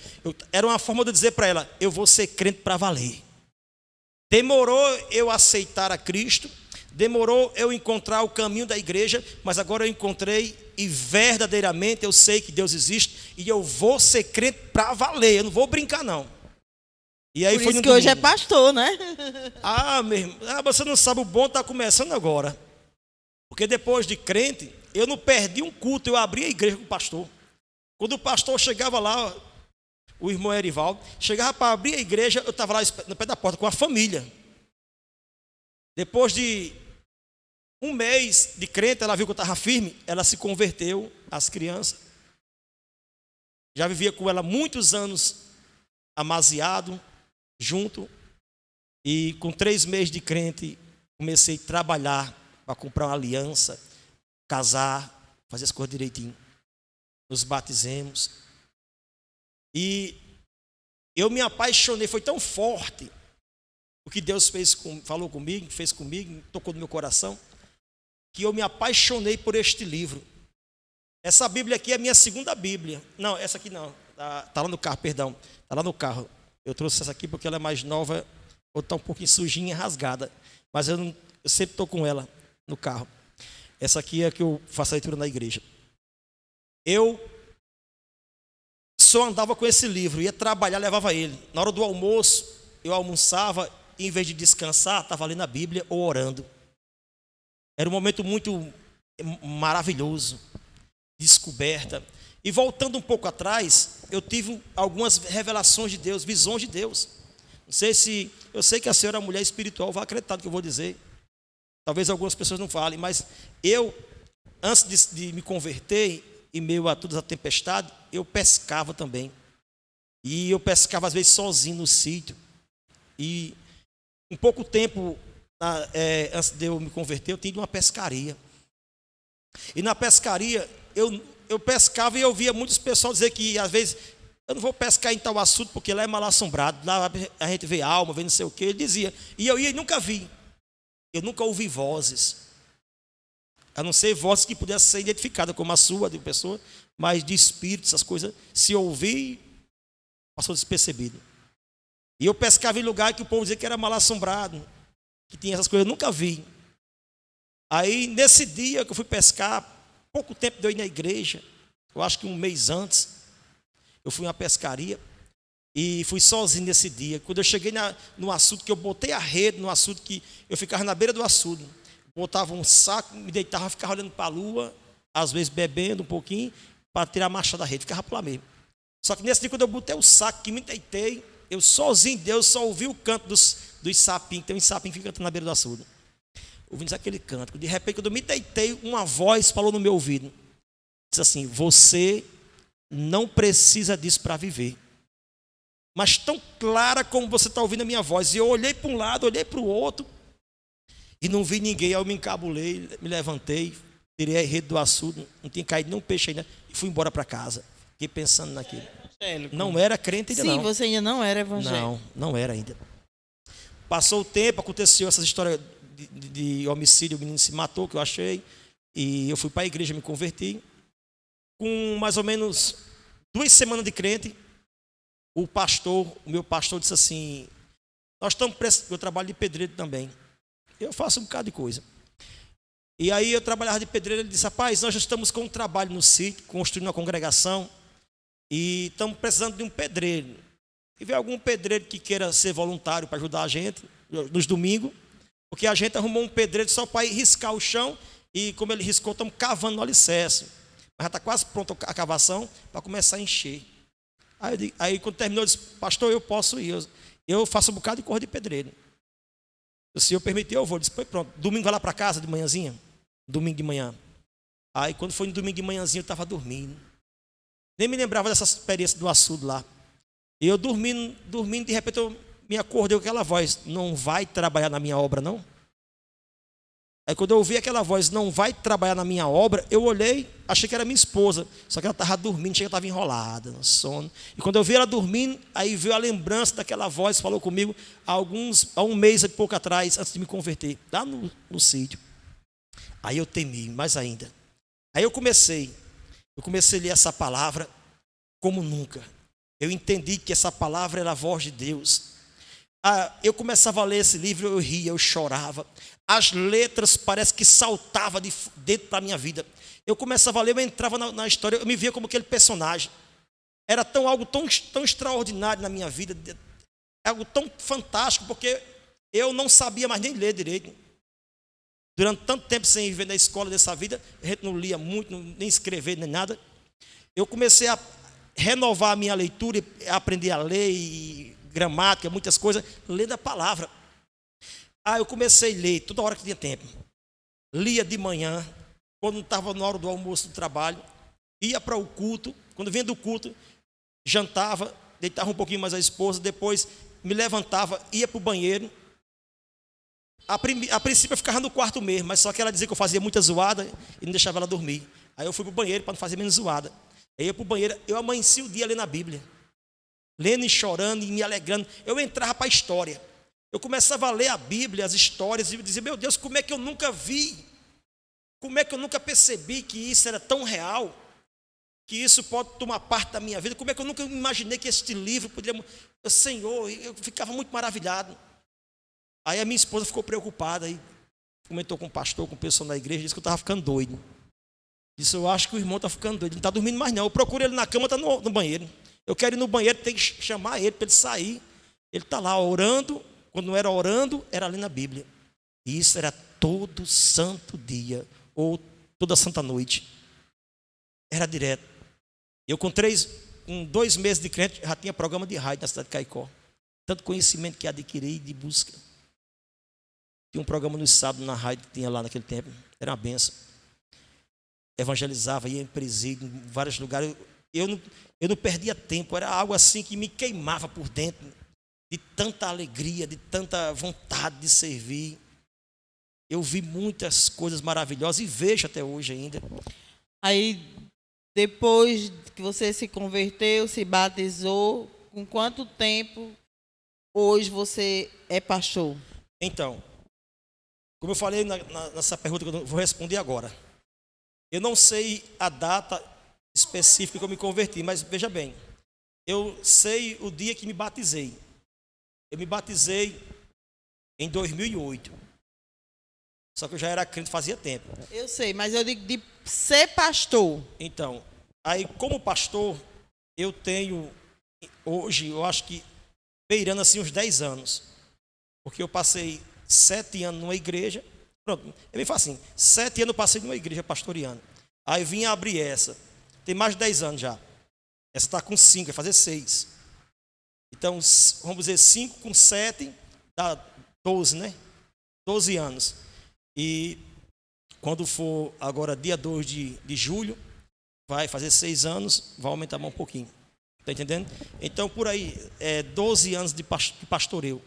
Era uma forma de dizer para ela, eu vou ser crente para valer. Demorou eu aceitar a Cristo, demorou eu encontrar o caminho da igreja, mas agora eu encontrei e verdadeiramente eu sei que Deus existe e eu vou ser crente para valer, eu não vou brincar não. E aí por foi isso no que domingo. hoje é pastor, né? Meu irmão, você não sabe, o bom está começando agora. Porque depois de crente, eu não perdi um culto, eu abri a igreja com o pastor. Quando o pastor chegava lá, o irmão Erivaldo, chegava para abrir a igreja, eu estava lá no pé da porta com a família. Depois de um mês de crente, ela viu que eu estava firme, ela se converteu, as crianças. Já vivia com ela muitos anos amaziado, junto, e com 3 meses de crente, comecei a trabalhar para comprar uma aliança, casar, fazer as coisas direitinho. Nos batizemos. E eu me apaixonei, foi tão forte o que Deus falou comigo, fez comigo, tocou no meu coração, que eu me apaixonei por este livro. Essa Bíblia aqui é a minha segunda Bíblia. Não, essa aqui não. Tá lá no carro, perdão. Tá lá no carro. Eu trouxe essa aqui porque ela é mais nova, ou está um pouquinho sujinha, rasgada. Mas eu sempre estou com ela no carro. Essa aqui é a que eu faço a leitura na igreja. Eu só andava com esse livro, ia trabalhar, levava ele. Na hora do almoço, eu almoçava, e em vez de descansar, estava lendo a Bíblia ou orando. Era um momento muito maravilhoso, descoberta. E voltando um pouco atrás, eu tive algumas revelações de Deus, visões de Deus. Não sei se, eu sei que a senhora é uma mulher espiritual, vai acreditar no que eu vou dizer. Talvez algumas pessoas não falem, mas eu, antes de me converter, em meio a toda a tempestade, eu pescava também. E eu pescava às vezes sozinho no sítio. E em pouco tempo, antes de eu me converter, eu tinha uma pescaria. E na pescaria, eu pescava e eu via muitos pessoal dizer que às vezes eu não vou pescar em tal açude porque lá é mal assombrado, lá a gente vê alma, vê não sei o que. Ele dizia, e eu ia e nunca vi. Eu nunca ouvi vozes. A não ser vozes que pudessem ser identificadas como a sua, de pessoa, mas de espírito, essas coisas, se ouvir, passou despercebido. E eu pescava em lugar que o povo dizia que era mal assombrado, que tinha essas coisas, eu nunca vi. Aí, nesse dia que eu fui pescar, pouco tempo de eu ir na igreja, eu acho que um mês antes, eu fui em uma pescaria e fui sozinho nesse dia. Quando eu cheguei no açude, que eu botei a rede no açude, que eu ficava na beira do açude, botava um saco, me deitava, ficava olhando para a lua, às vezes bebendo um pouquinho, para tirar a marcha da rede, ficava por lá mesmo. Só que nesse dia, quando eu botei o saco, que me deitei, eu sozinho, Deus só ouvi o canto dos sapinhos, tem um sapinho que fica cantando na beira do açude. Ouvindo aquele canto. De repente, quando eu me deitei, uma voz falou no meu ouvido. Disse assim, você não precisa disso para viver. Mas tão clara como você está ouvindo a minha voz. E eu olhei para um lado, olhei para o outro, e não vi ninguém. Aí eu me encabulei, me levantei, tirei a rede do açude, não tinha caído nenhum peixe ainda, e fui embora para casa. Fiquei pensando naquilo. Não era crente ainda. Sim, não. Você ainda não era evangélico. Não era ainda. Passou o tempo, aconteceu essa história de homicídio, o menino se matou, que eu achei, e eu fui para a igreja, me converti. Com mais ou menos 2 semanas de crente, o meu pastor disse assim, eu trabalho de pedreiro também, eu faço um bocado de coisa. E aí eu trabalhava de pedreiro, ele disse, rapaz, nós já estamos com um trabalho no sítio, construindo uma congregação, e estamos precisando de um pedreiro. E vê algum pedreiro que queira ser voluntário para ajudar a gente nos domingos, porque a gente arrumou um pedreiro só para ir riscar o chão, e como ele riscou, estamos cavando no alicerce. Mas já está quase pronta a cavação para começar a encher. Aí quando terminou, eu disse, pastor, eu posso ir. Eu faço um bocado de cor de pedreiro. Se o senhor permitir, eu vou. Eu disse, pronto, domingo vai lá para casa de manhãzinha? Domingo de manhã. Aí quando foi no domingo de manhãzinha, eu estava dormindo. Nem me lembrava dessa experiência do açude lá. E eu dormindo, de repente eu me acordei com aquela voz, não vai trabalhar na minha obra, não? Aí quando eu ouvi aquela voz, não vai trabalhar na minha obra, eu olhei, achei que era minha esposa, só que ela estava dormindo, achei que ela estava enrolada, no sono. E quando eu vi ela dormindo, aí veio a lembrança daquela voz, falou comigo há um mês e pouco atrás, antes de me converter, lá no sítio. Aí eu temi, mais ainda. Aí eu comecei a ler essa palavra como nunca. Eu entendi que essa palavra era a voz de Deus. Eu começava a ler esse livro, eu ria, eu chorava. As letras parece que saltavam de dentro da minha vida. Eu começava a ler, eu entrava na história, eu me via como aquele personagem. Era algo tão extraordinário na minha vida, algo tão fantástico, porque eu não sabia mais nem ler direito. Durante tanto tempo sem viver na escola dessa vida, a gente não lia muito, nem escrever, nem nada. Eu comecei a renovar a minha leitura, aprender a ler, e gramática, muitas coisas, lendo a palavra. Eu comecei a ler toda hora que tinha tempo. Lia de manhã, quando estava na hora do almoço do trabalho, ia para o culto, quando vinha do culto, jantava, deitava um pouquinho mais a esposa, depois me levantava, ia para o banheiro. A princípio eu ficava no quarto mesmo, mas só que ela dizia que eu fazia muita zoada e não deixava ela dormir. Aí eu fui para o banheiro para não fazer menos zoada. Aí eu ia para o banheiro, eu amanheci o dia lendo a Bíblia. Lendo e chorando e me alegrando. Eu entrava para a história. Eu começava a ler a Bíblia, as histórias, e dizia, meu Deus, como é que eu nunca vi? Como é que eu nunca percebi que isso era tão real? Que isso pode tomar parte da minha vida? Como é que eu nunca imaginei que este livro poderia... Senhor, eu ficava muito maravilhado. Aí a minha esposa ficou preocupada, aí comentou com o pastor, com o pessoal da igreja, disse que eu estava ficando doido. Disse, eu acho que o irmão está ficando doido, não está dormindo mais não. Eu procuro ele na cama, está no banheiro. Eu quero ir no banheiro, tem que chamar ele para ele sair. Ele está lá orando, quando não era orando, era ali na Bíblia. E isso era todo santo dia, ou toda santa noite. Era direto. Eu com 2 meses de crente, já tinha programa de rádio na cidade de Caicó. Tanto conhecimento que adquiri de busca. Tinha um programa no sábado na rádio que tinha lá naquele tempo. Era uma benção. Evangelizava, ia em presídio, em vários lugares. Eu não perdia tempo. Era algo assim que me queimava por dentro. De tanta alegria, de tanta vontade de servir. Eu vi muitas coisas maravilhosas e vejo até hoje ainda. Aí, depois que você se converteu, se batizou, com quanto tempo hoje você é pastor? Então, como eu falei nessa pergunta que eu vou responder agora. Eu não sei a data específica que eu me converti, mas veja bem. Eu sei o dia que me batizei. Eu me batizei em 2008. Só que eu já era crente fazia tempo. Eu sei, mas eu digo de ser pastor. Então, aí como pastor, eu tenho hoje, eu acho que beirando assim uns 10 anos. Porque eu passei 7 anos numa igreja. Pronto, é bem fácil assim. 7 anos eu passei numa igreja pastoreando. Aí vim abrir essa. Tem mais de 10 anos já. Essa está com 5, vai fazer 6. Então, vamos dizer, 5 com 7 dá 12, né? 12 anos. E quando for agora dia 2 de julho, vai fazer 6 anos, vai aumentar mais um pouquinho. Está entendendo? Então, por aí, 12 anos de pastoreio.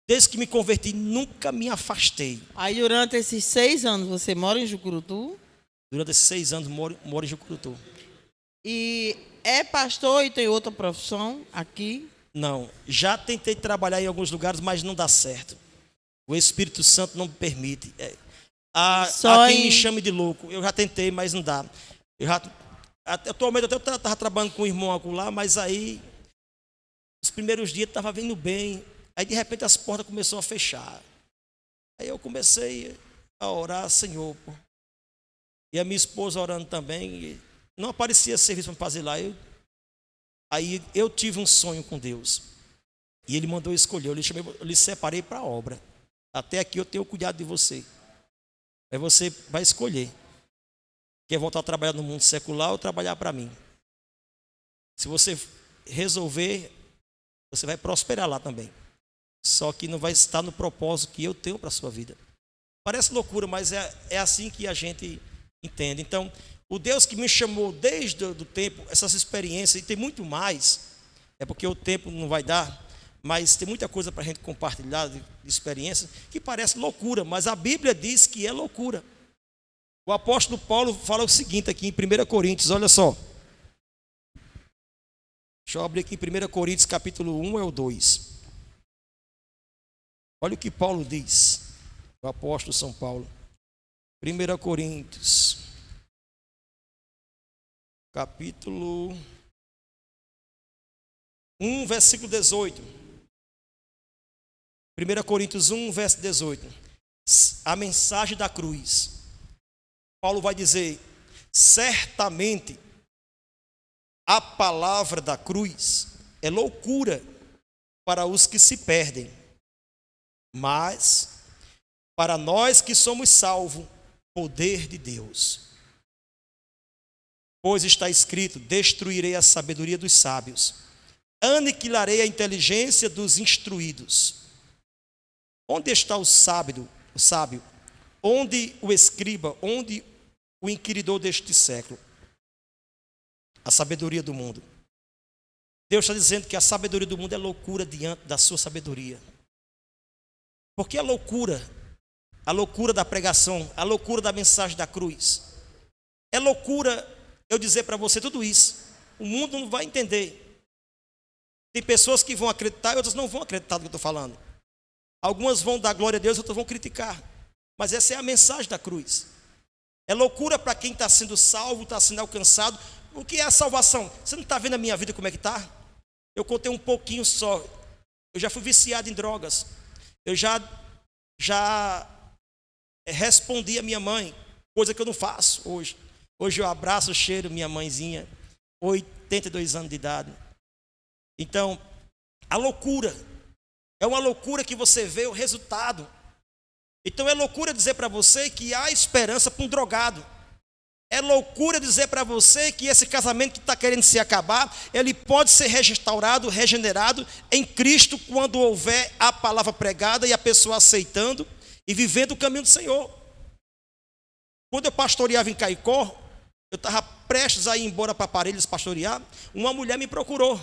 Desde que me converti, nunca me afastei. Aí, durante esses 6 anos, você mora em Jucurutu? Durante esses 6 anos, moro em Jucurutu. E é pastor e tem outra profissão aqui? Não. Já tentei trabalhar em alguns lugares, mas não dá certo. O Espírito Santo não me permite. Há quem me chame de louco. Eu já tentei, mas não dá. Atualmente eu estava trabalhando com um irmão lá, mas aí, os primeiros dias estava vindo bem. Aí, de repente, as portas começaram a fechar. Aí eu comecei a orar, Senhor. Pô. E a minha esposa orando também. E não aparecia serviço para fazer lá. Aí eu tive um sonho com Deus. E Ele mandou escolher. Eu lhe separei para a obra. Até aqui eu tenho cuidado de você. Aí você vai escolher. Quer voltar a trabalhar no mundo secular ou trabalhar para mim? Se você resolver, você vai prosperar lá também. Só que não vai estar no propósito que eu tenho para a sua vida. Parece loucura, mas é assim que a gente entende. Então, o Deus que me chamou desde o tempo, essas experiências, e tem muito mais, é porque o tempo não vai dar, mas tem muita coisa para a gente compartilhar de experiência que parece loucura, mas a Bíblia diz que é loucura. O apóstolo Paulo fala o seguinte aqui em 1 Coríntios, olha só. Deixa eu abrir aqui em 1 Coríntios capítulo 1 é o 2. Olha o que Paulo diz, o apóstolo São Paulo. 1 Coríntios, capítulo 1, versículo 18. 1 Coríntios 1, verso 18. A mensagem da cruz. Paulo vai dizer, certamente a palavra da cruz é loucura para os que se perdem, mas para nós que somos salvos, poder de Deus. Pois está escrito, destruirei a sabedoria dos sábios, aniquilarei a inteligência dos instruídos. Onde está o sábio? Onde o escriba? Onde o inquiridor deste século? A sabedoria do mundo. Deus está dizendo que a sabedoria do mundo é loucura diante da sua sabedoria. Porque a loucura da pregação, a loucura da mensagem da cruz, é loucura eu dizer para você tudo isso. O mundo não vai entender. Tem pessoas que vão acreditar e outras não vão acreditar no que eu estou falando. Algumas vão dar glória a Deus, outras vão criticar. Mas essa é a mensagem da cruz. É loucura para quem está sendo salvo, está sendo alcançado. O que é a salvação? Você não está vendo a minha vida como é que está? Eu contei um pouquinho só. Eu já fui viciado em drogas. Eu já respondi a minha mãe, coisa que eu não faço hoje. Hoje eu abraço, cheiro minha mãezinha, 82 anos de idade. Então, a loucura, é uma loucura que você vê o resultado. Então é loucura dizer para você que há esperança para um drogado. É loucura dizer para você que esse casamento que está querendo se acabar, ele pode ser restaurado, regenerado em Cristo quando houver a palavra pregada e a pessoa aceitando e vivendo o caminho do Senhor. Quando eu pastoreava em Caicó, eu estava prestes a ir embora para Parelhas pastorear, uma mulher me procurou.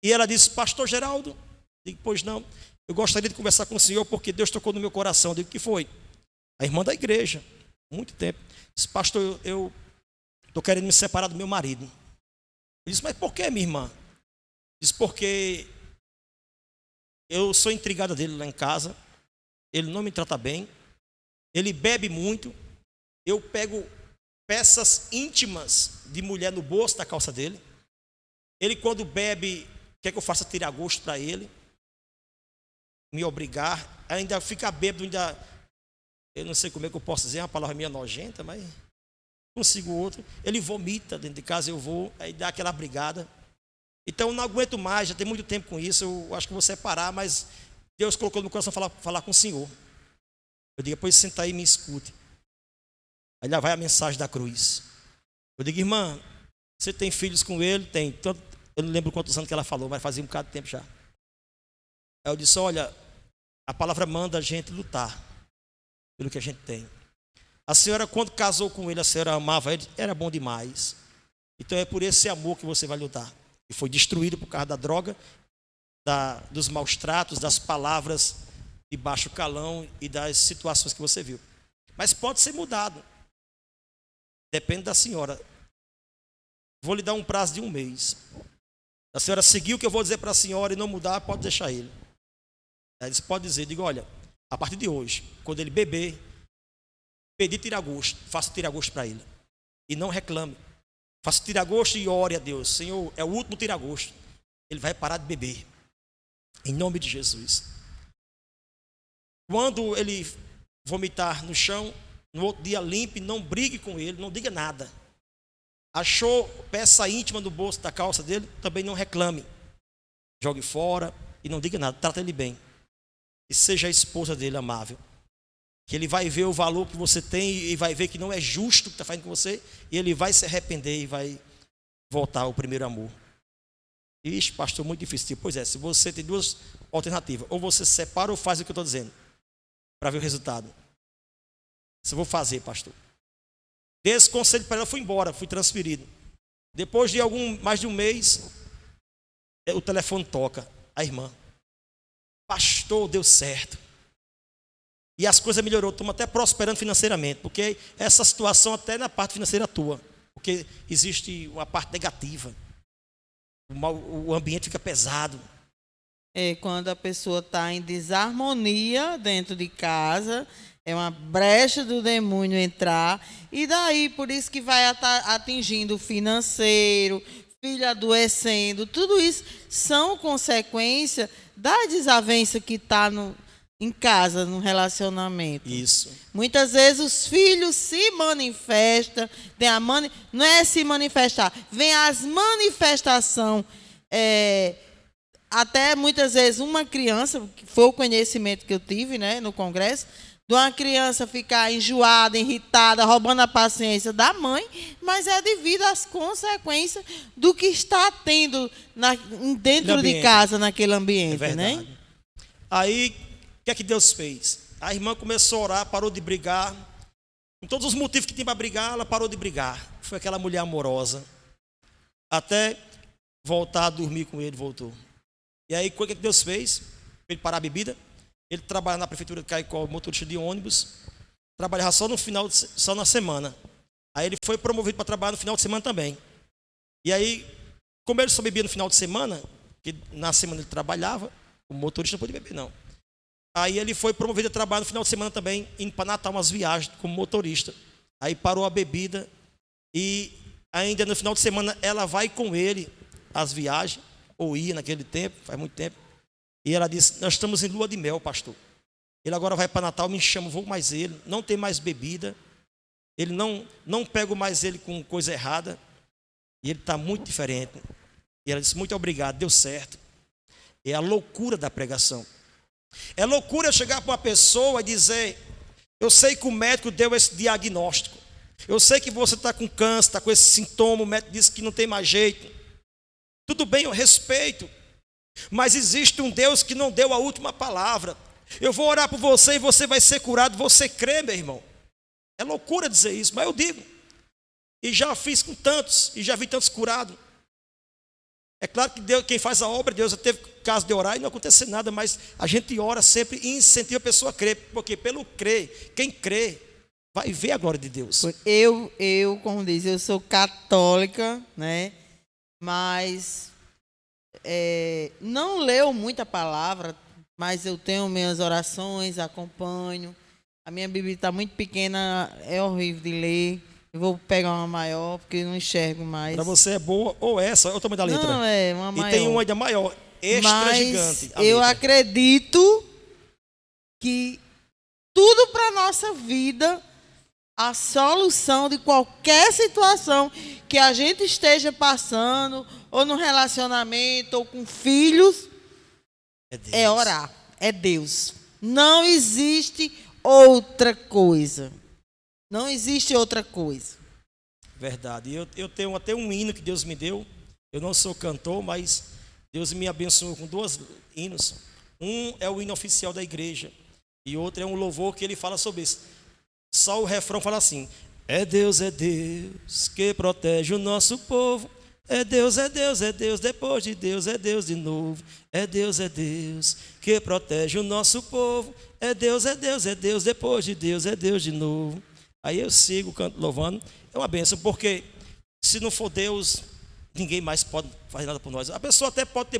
E ela disse, pastor Geraldo, eu digo, pois não, eu gostaria de conversar com o senhor porque Deus tocou no meu coração. Eu digo, o que foi? A irmã da igreja, muito tempo. Disse, pastor, eu estou querendo me separar do meu marido. Eu disse, mas por que, minha irmã? Disse, porque eu sou intrigada dele lá em casa, ele não me trata bem, ele bebe muito, eu pego peças íntimas de mulher no bolso da calça dele, ele quando bebe, quer que eu faça tirar gosto para ele, me obrigar, ainda fica bêbado, ainda, eu não sei como é que eu posso dizer, é uma palavra meio nojenta, mas consigo outro, ele vomita dentro de casa, eu vou, aí dá aquela brigada. Então eu não aguento mais, já tem muito tempo com isso, eu acho que vou separar, mas Deus colocou no meu coração falar com o Senhor. Eu digo, depois senta aí e me escute. Aí lá vai a mensagem da cruz. Eu digo, irmã, você tem filhos com ele? Tem. Eu não lembro quantos anos que ela falou, mas fazia um bocado de tempo já. Aí eu disse, olha, a palavra manda a gente lutar pelo que a gente tem. A senhora, quando casou com ele, a senhora amava ele, era bom demais. Então é por esse amor que você vai lutar. E foi destruído por causa da droga, dos maus tratos, das palavras de baixo calão e das situações que você viu. Mas pode ser mudado. Depende da senhora. Vou lhe dar um prazo de 1 mês. Se a senhora seguir o que eu vou dizer para a senhora e não mudar, pode deixar ele. Aí você pode dizer, digo, olha, a partir de hoje, quando ele beber, pedir tira-gosto, faça tira-gosto para ele. E não reclame. Faça tira-gosto e ore a Deus. Senhor, é o último tira-gosto. Ele vai parar de beber. Em nome de Jesus. Quando ele vomitar no chão, no outro dia limpe, não brigue com ele, não diga nada. Achou peça íntima no bolso da calça dele, também não reclame. Jogue fora e não diga nada, trata ele bem. E seja a esposa dele amável. Que ele vai ver o valor que você tem e vai ver que não é justo o que está fazendo com você, e ele vai se arrepender e vai voltar ao primeiro amor. Ixi, pastor, muito difícil. Pois é, se você tem 2 alternativas, ou você separa ou faz o que eu estou dizendo, para ver o resultado. Isso eu vou fazer, pastor. Dei esse conselho para ela, fui embora, fui transferido. Depois de mais de 1 mês, o telefone toca, a irmã. Pastor, deu certo. E as coisas melhorou, estamos até prosperando financeiramente, porque essa situação até na parte financeira atua, porque existe uma parte negativa. O ambiente fica pesado. É quando a pessoa está em desarmonia dentro de casa, é uma brecha do demônio entrar, e daí por isso que vai atingindo o financeiro, filho adoecendo, tudo isso são consequência da desavença que está em casa, no relacionamento. Isso. Muitas vezes os filhos se manifestam, não é se manifestar, vem as manifestações, até muitas vezes uma criança, que foi o conhecimento que eu tive, né, no congresso, de uma criança ficar enjoada, irritada, roubando a paciência da mãe, mas é devido às consequências do que está tendo dentro de casa, naquele ambiente, né? Aí, o que é que Deus fez? A irmã começou a orar, parou de brigar. Com todos os motivos que tinha para brigar, ela parou de brigar. Foi aquela mulher amorosa. Até voltar a dormir com ele, voltou. E aí, o que é que Deus fez? Para ele parar a bebida. Ele trabalha na prefeitura de Caicó, motorista de ônibus. Trabalhava só na semana. Aí ele foi promovido para trabalhar no final de semana também. E aí, como ele só bebia no final de semana, que na semana ele trabalhava, o motorista não podia beber, não. Aí ele foi promovido a trabalho no final de semana também, indo para Natal, umas viagens como motorista. Aí parou a bebida e ainda no final de semana ela vai com ele às viagens, ou ia naquele tempo, faz muito tempo. E ela disse, nós estamos em lua de mel, pastor. Ele agora vai para Natal, me chama, vou mais ele, não tem mais bebida. Ele não pego mais ele com coisa errada. E ele está muito diferente. E ela disse, muito obrigado, deu certo. É a loucura da pregação. É loucura chegar para uma pessoa e dizer, eu sei que o médico deu esse diagnóstico. Eu sei que você está com câncer, está com esse sintoma, o médico disse que não tem mais jeito. Tudo bem, eu respeito. Mas existe um Deus que não deu a última palavra. Eu vou orar por você e você vai ser curado. Você crê, meu irmão? É loucura dizer isso, mas eu digo. E já fiz com tantos, e já vi tantos curados. É claro que Deus, quem faz a obra, Deus já teve caso de orar e não aconteceu nada, mas a gente ora sempre e incentiva a pessoa a crer, porque pelo crer, quem crê, vai ver a glória de Deus. Como diz, eu sou católica, né? Mas não leio muita palavra, mas eu tenho minhas orações, acompanho. A minha Bíblia está muito pequena, é horrível de ler. Eu vou pegar uma maior, porque eu não enxergo mais. Para você é boa, ou essa, é o tamanho da letra. Não, é uma maior. E tem uma ainda maior, extra mas gigante. Eu letra. acredito que tudo para a nossa vida, a solução de qualquer situação que a gente esteja passando, ou no relacionamento, ou com filhos, é orar, é Deus. Não existe outra coisa. Não existe outra coisa. Verdade. Eu tenho até um hino que Deus me deu. Eu não sou cantor, mas Deus me abençoou com 2 hinos. Um é o hino oficial da igreja. E outro é um louvor que ele fala sobre isso. Só o refrão fala assim: é Deus que protege o nosso povo. É Deus, depois de Deus é Deus de novo. É Deus que protege o nosso povo. É Deus, depois de Deus é Deus de novo. Aí eu sigo canto, louvando. É uma bênção, porque se não for Deus, ninguém mais pode fazer nada por nós. A pessoa até pode ter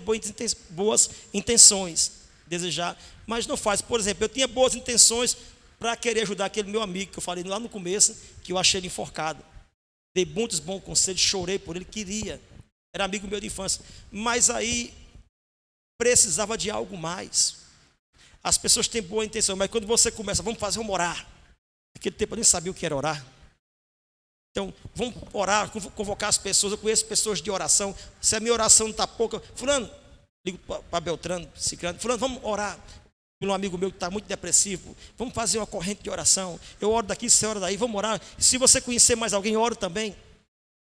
boas intenções, desejar, mas não faz. Por exemplo, eu tinha boas intenções para querer ajudar aquele meu amigo que eu falei lá no começo, que eu achei ele enforcado. Dei muitos bons conselhos, chorei por ele, queria. Era amigo meu de infância. Mas aí precisava de algo mais. As pessoas têm boa intenção, mas quando você começa, vamos orar. Naquele tempo eu nem sabia o que era orar. Então, vamos orar, convocar as pessoas. Eu conheço pessoas de oração. Se a minha oração não está pouca, fulano, ligo para Beltrano, Ciclano, fulano, vamos orar por um amigo meu que está muito depressivo. Vamos fazer uma corrente de oração. Eu oro daqui, você ora daí, vamos orar. Se você conhecer mais alguém, oro também.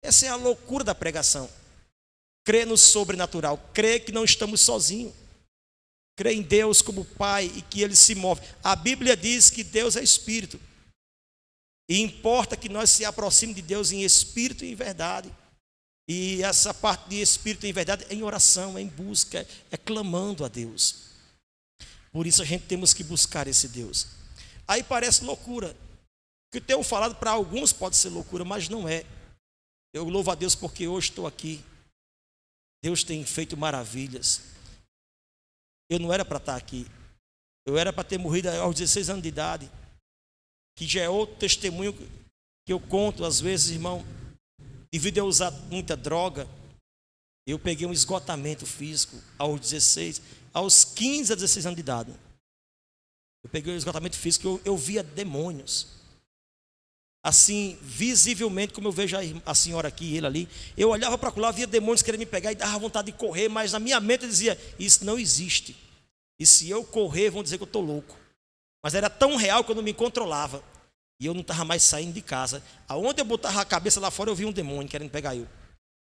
Essa é a loucura da pregação. Crer no sobrenatural, crer que não estamos sozinhos. Crer em Deus como Pai e que Ele se move. A Bíblia diz que Deus é Espírito. E importa que nós se aproximemos de Deus em espírito e em verdade. E essa parte de espírito e em verdade é em oração, é em busca, é clamando a Deus. Por isso a gente temos que buscar esse Deus. Aí parece loucura. O que eu tenho falado para alguns pode ser loucura, mas não é. Eu louvo a Deus porque hoje estou aqui. Deus tem feito maravilhas. Eu não era para estar aqui. Eu era para ter morrido aos 16 anos de idade. Que já é outro testemunho que eu conto às vezes, irmão. Devido a eu usar muita droga, eu peguei um esgotamento físico aos 16, aos 15 a 16 anos de idade. Eu peguei um esgotamento físico, eu via demônios. Assim, visivelmente, como eu vejo a senhora aqui e ele ali. Eu olhava para lá, via demônios querendo me pegar e dava vontade de correr, mas na minha mente eu dizia, isso não existe. E se eu correr, vão dizer que eu estou louco. Mas era tão real que eu não me controlava. E eu não estava mais saindo de casa. Aonde eu botava a cabeça lá fora, eu via um demônio querendo pegar eu.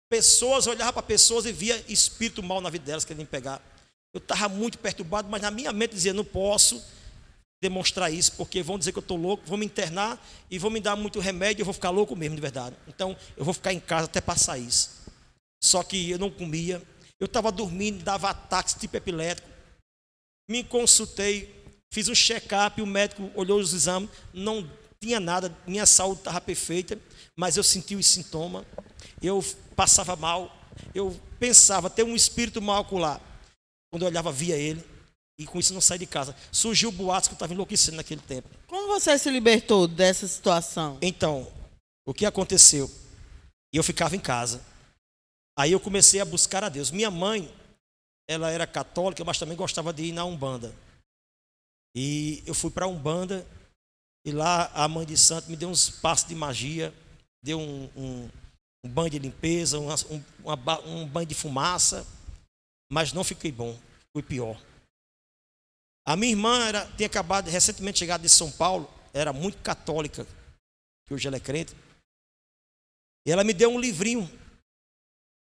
Pessoas, eu olhava para pessoas e via espírito mal na vida delas querendo me pegar. Eu estava muito perturbado, mas na minha mente dizia, não posso demonstrar isso, porque vão dizer que eu estou louco, vão me internar e vão me dar muito remédio e eu vou ficar louco mesmo, de verdade. Então, eu vou ficar em casa até passar isso. Só que eu não comia. Eu estava dormindo, dava ataques tipo epilético. Me consultei. Fiz um check-up, o médico olhou os exames, não tinha nada, minha saúde estava perfeita, mas eu senti os sintomas, eu passava mal, eu pensava, tem um espírito mal acolá. Quando eu olhava, via ele. E com isso não saí de casa. Surgiu boatos que eu estava enlouquecendo naquele tempo. Como você se libertou dessa situação? Então, o que aconteceu? Eu ficava em casa. Aí eu comecei a buscar a Deus. Minha mãe, ela era católica, mas também gostava de ir na Umbanda. E eu fui para a Umbanda, e lá a mãe de santo me deu uns passos de magia, deu um banho de limpeza, um banho de fumaça, mas não fiquei bom, fui pior. A minha irmã tinha acabado, recentemente chegado de São Paulo, era muito católica, que hoje ela é crente, e ela me deu um livrinho,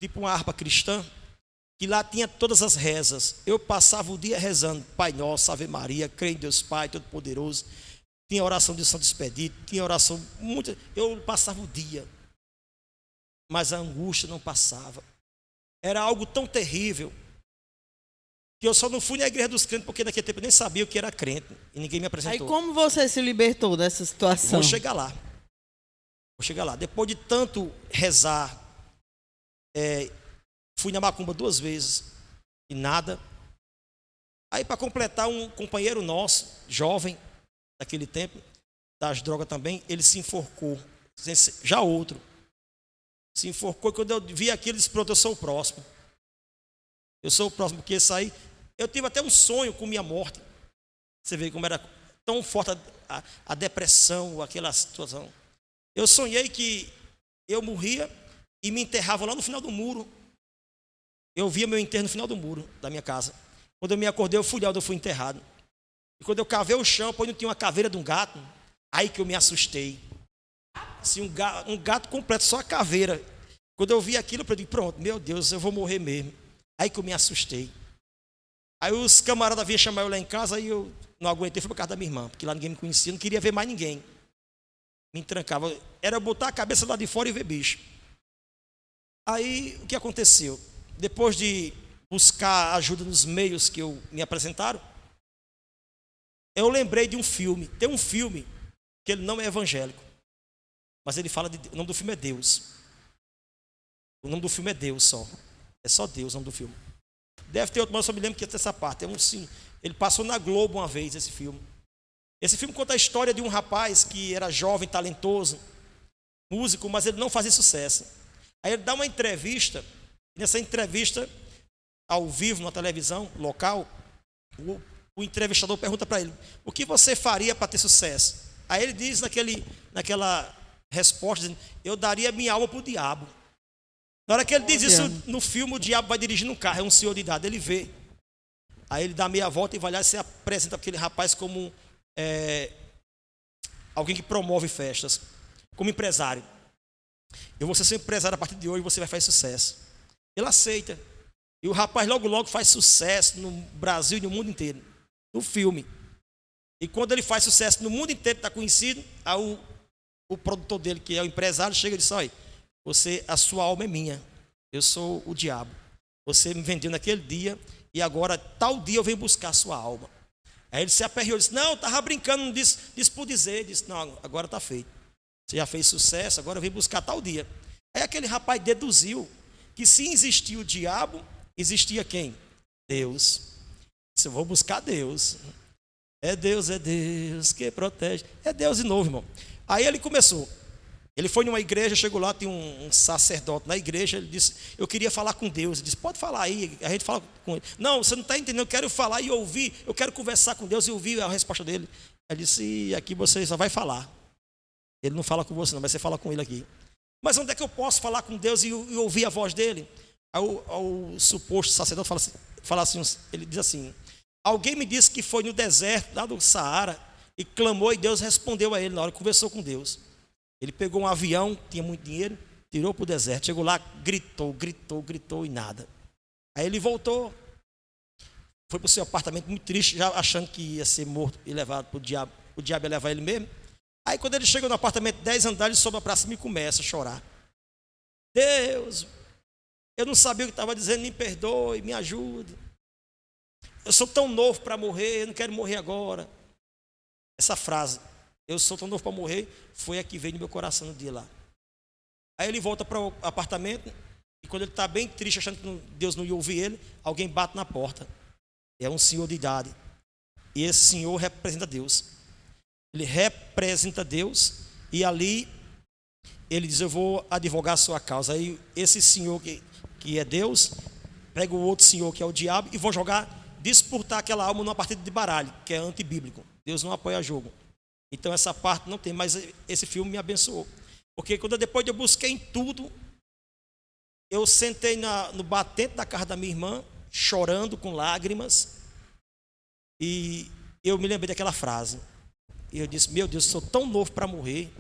tipo uma harpa cristã, que lá tinha todas as rezas. Eu passava o dia rezando, Pai Nosso, Ave Maria, creio em Deus Pai, Todo-Poderoso. Tinha oração de Santo Expedito, tinha oração, muita. Eu passava o dia, mas a angústia não passava. Era algo tão terrível, que eu só não fui na igreja dos crentes, porque naquele tempo eu nem sabia o que era crente, e ninguém me apresentou. Aí como você se libertou dessa situação? Vou chegar lá. Depois de tanto rezar, fui na macumba 2 vezes e nada. Aí, para completar, um companheiro nosso, jovem, daquele tempo, das drogas também, ele se enforcou. Já outro. Se enforcou, e quando eu vi aquilo, ele disse: pronto, eu sou o próximo. Eu sou o próximo, porque esse aí... Eu tive até um sonho com minha morte. Você vê como era tão forte a depressão, aquela situação. Eu sonhei que eu morria e me enterravam lá no final do muro. Eu via meu enterro no final do muro da minha casa. Quando eu me acordei, eu fui lá onde eu fui enterrado. E quando eu cavei o chão, depois não tinha uma caveira de um gato, aí que eu me assustei. Assim, um gato completo, só a caveira. Quando eu vi aquilo, eu disse: pronto, meu Deus, eu vou morrer mesmo. Aí que eu me assustei. Aí os camaradas vinham chamar eu lá em casa, aí eu não aguentei, fui para casa da minha irmã, porque lá ninguém me conhecia, não queria ver mais ninguém. Me trancava. Era botar a cabeça lá de fora e ver bicho. Aí, o que aconteceu? Depois de buscar ajuda nos meios que me apresentaram, eu lembrei de um filme. Tem um filme que ele não é evangélico, mas ele fala o nome do filme é Deus. O nome do filme é Deus só. É só Deus o nome do filme. Deve ter outro, mas eu só me lembro que tem essa parte. Ele passou na Globo uma vez, esse filme. Esse filme conta a história de um rapaz que era jovem, talentoso, músico, mas ele não fazia sucesso. Aí ele dá uma entrevista. Nessa entrevista, ao vivo, na televisão local, o entrevistador pergunta para ele: o que você faria para ter sucesso? Aí ele diz naquela resposta, dizendo: eu daria minha alma para o diabo. Na hora que ele diz isso no filme, o diabo vai dirigindo um carro, é um senhor de idade, ele vê. Aí ele dá meia volta e vai lá e se apresenta para aquele rapaz como alguém que promove festas, como empresário. Eu vou ser seu empresário a partir de hoje, você vai fazer sucesso. Ele aceita. E o rapaz logo faz sucesso no Brasil e no mundo inteiro. No filme. E quando ele faz sucesso no mundo inteiro, está conhecido, aí o produtor dele, que é o empresário, chega e diz: olha, a sua alma é minha. Eu sou o diabo. Você me vendeu naquele dia e agora, tal dia, eu venho buscar a sua alma. Aí ele se aperreou e disse: não, eu estava brincando, não disse por dizer. Disse: não, agora está feito. Você já fez sucesso, agora eu venho buscar tal dia. Aí aquele rapaz deduziu que se existia o diabo, existia quem? Deus. Disse: eu vou buscar Deus. É Deus que protege. É Deus de novo, irmão. Aí ele começou. Ele foi numa igreja, chegou lá, tinha um sacerdote na igreja, ele disse: eu queria falar com Deus. Ele disse: pode falar aí, a gente fala com ele. Não, você não está entendendo, eu quero falar e ouvir, eu quero conversar com Deus e ouvir a resposta dele. Ele disse: aqui você só vai falar. Ele não fala com você não, mas você fala com ele aqui. Mas onde é que eu posso falar com Deus e ouvir a voz dele? Aí o suposto sacerdote fala assim, ele diz assim: alguém me disse que foi no deserto, lá do Saara, e clamou e Deus respondeu a ele na hora que conversou com Deus. Ele pegou um avião, tinha muito dinheiro, tirou para o deserto, chegou lá, gritou e nada. Aí ele voltou, foi para o seu apartamento muito triste, já achando que ia ser morto e levado para o diabo ia levar ele mesmo. Aí quando ele chegou no apartamento, 10 andares, ele sobe para cima e começa a chorar. Deus, eu não sabia o que estava dizendo, me perdoe, me ajude. Eu sou tão novo para morrer, eu não quero morrer agora. Essa frase, eu sou tão novo para morrer, foi a que veio no meu coração no dia lá. Aí ele volta para o apartamento, e quando ele está bem triste, achando que Deus não ia ouvir ele, alguém bate na porta. é um senhor de idade. E esse senhor representa Deus. Ele representa Deus e ali ele diz: eu vou advogar a sua causa. Aí esse senhor que é Deus pega o outro senhor que é o diabo e vão disputar aquela alma numa partida de baralho, que é antibíblico. Deus não apoia jogo. Então essa parte não tem, mas esse filme me abençoou. Porque depois eu busquei em tudo, eu sentei no batente da casa da minha irmã, chorando com lágrimas, e eu me lembrei daquela frase. E eu disse: meu Deus, eu sou tão novo para morrer.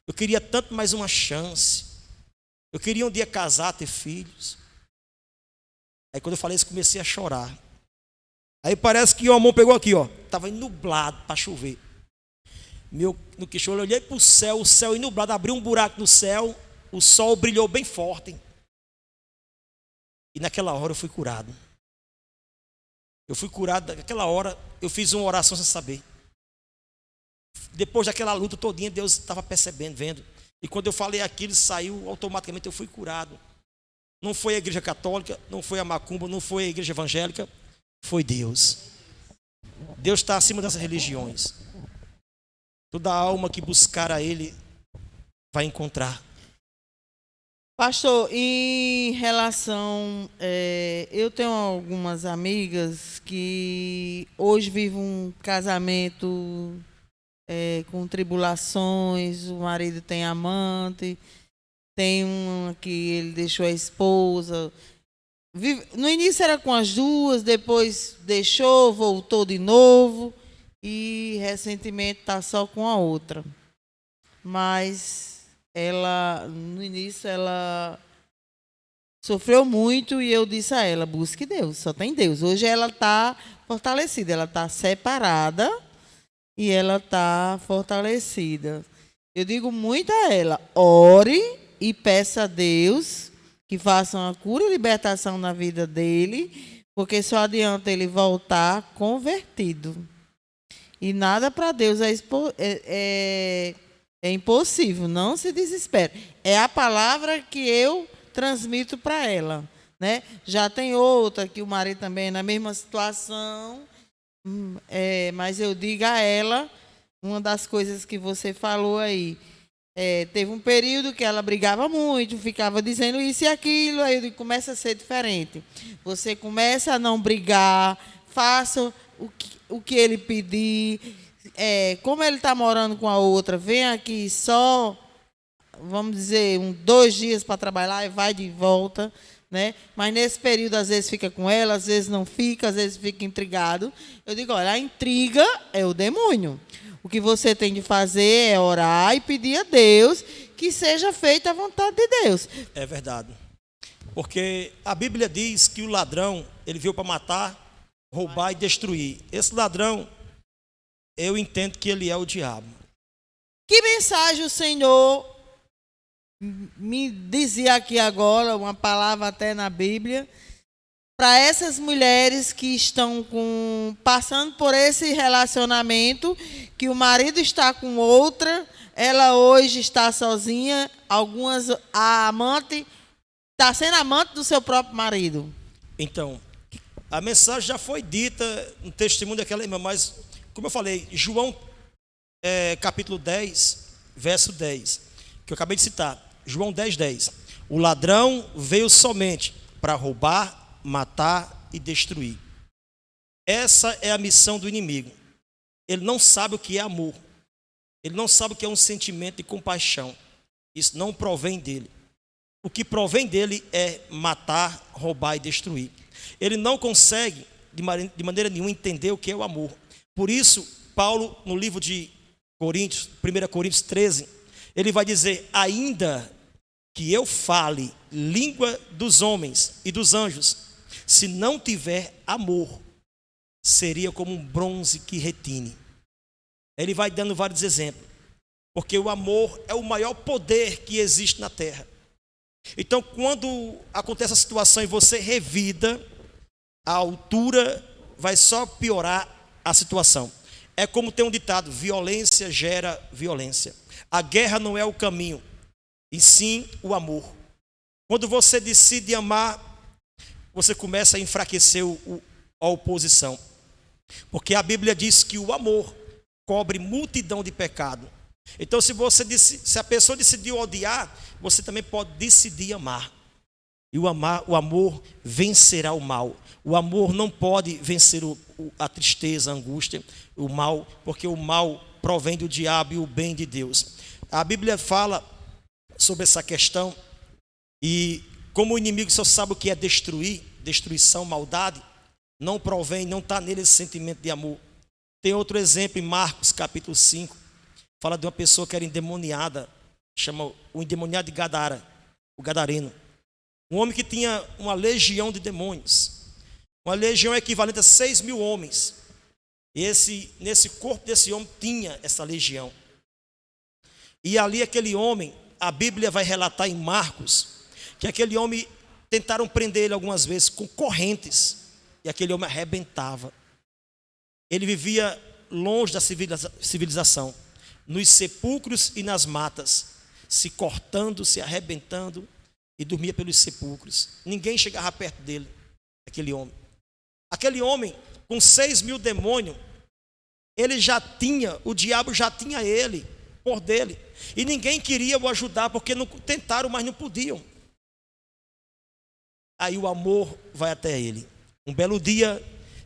Eu queria tanto mais uma chance. Eu queria um dia casar, ter filhos. Aí quando eu falei isso, comecei a chorar. Aí parece que o mão pegou aqui, ó. Estava nublado para chover. No que eu olhei para o céu nublado, abriu um buraco no céu, o sol brilhou bem forte. E naquela hora eu fui curado. Eu fui curado, naquela hora eu fiz uma oração sem saber. Depois daquela luta todinha, Deus estava percebendo, vendo. E quando eu falei aquilo, saiu automaticamente, eu fui curado. Não foi a igreja católica, não foi a macumba, não foi a igreja evangélica, foi Deus. Deus está acima das religiões. Toda alma que buscar a Ele vai encontrar. Pastor, em relação, eu tenho algumas amigas que hoje vivem um casamento com tribulações, o marido tem amante, tem uma que ele deixou a esposa. No início era com as duas, depois deixou, voltou de novo e recentemente está só com a outra. Mas no início ela sofreu muito e eu disse a ela: busque Deus, só tem Deus. Hoje ela está fortalecida, ela está separada e ela está fortalecida. Eu digo muito a ela: ore e peça a Deus que faça uma cura e libertação na vida dele, porque só adianta ele voltar convertido. E nada para Deus é impossível, não se desespere. É a palavra que eu transmito para ela, né? Já tem outra que o marido também é na mesma situação, mas eu digo a ela, uma das coisas que você falou aí, teve um período que ela brigava muito, ficava dizendo isso e aquilo, aí eu digo: começa a ser diferente. Você começa a não brigar, faça o que ele pedir. Como ele está morando com a outra, vem aqui só, vamos dizer, 2 dias para trabalhar e vai de volta, né? Mas nesse período, às vezes fica com ela, às vezes não fica, às vezes fica intrigado. Eu digo: olha, a intriga é o demônio. O que você tem de fazer é orar e pedir a Deus que seja feita a vontade de Deus. É verdade. Porque a Bíblia diz que o ladrão, ele veio para matar, roubar e destruir. Esse ladrão, eu entendo que ele é o diabo. Que mensagem o Senhor me dizia aqui agora, uma palavra até na Bíblia, para essas mulheres que estão passando por esse relacionamento, que o marido está com outra, ela hoje está sozinha, a amante está sendo amante do seu próprio marido. Então, a mensagem já foi dita no testemunho daquela irmã, mas, como eu falei, João capítulo 10, verso 10, que eu acabei de citar, João 10, 10. O ladrão veio somente para roubar, matar e destruir. Essa é a missão do inimigo. Ele não sabe o que é amor. Ele não sabe o que é um sentimento de compaixão. Isso não provém dele. O que provém dele é matar, roubar e destruir. Ele não consegue, de maneira nenhuma, entender o que é o amor. Por isso, Paulo, no livro de Coríntios, 1 Coríntios 13, ele vai dizer: ainda que eu fale língua dos homens e dos anjos, se não tiver amor, seria como um bronze que retine. Ele vai dando vários exemplos, porque o amor é o maior poder que existe na terra. Então, quando acontece a situação e você revida, a altura vai só piorar a situação. É como tem um ditado: violência gera violência. A guerra não é o caminho, e sim o amor. Quando você decide amar, você começa a enfraquecer a oposição. Porque a Bíblia diz que o amor cobre multidão de pecado. Então, se a pessoa decidiu odiar, você também pode decidir amar. E o amor vencerá o mal. O amor não pode vencer a tristeza, a angústia, o mal, porque o mal provém do diabo e o bem de Deus. A Bíblia fala sobre essa questão, e como o inimigo só sabe o que é destruir, destruição, maldade, não está nele esse sentimento de amor. Tem outro exemplo em Marcos capítulo 5, fala de uma pessoa que era endemoniada, chama o endemoniado de Gadara, o gadareno. Um homem que tinha uma legião de demônios. Uma legião equivalente a 6.000 homens. Nesse corpo desse homem tinha essa legião. E ali aquele homem, a Bíblia vai relatar em Marcos, que aquele homem tentaram prender ele algumas vezes com correntes. E aquele homem arrebentava. Ele vivia longe da civilização, nos sepulcros e nas matas, se cortando, se arrebentando, e dormia pelos sepulcros. Ninguém chegava perto dele, aquele homem. Aquele homem, com 6.000 demônios, o diabo já tinha ele, por dele. E ninguém queria o ajudar, porque tentaram, mas não podiam. Aí o amor vai até ele. Um belo dia,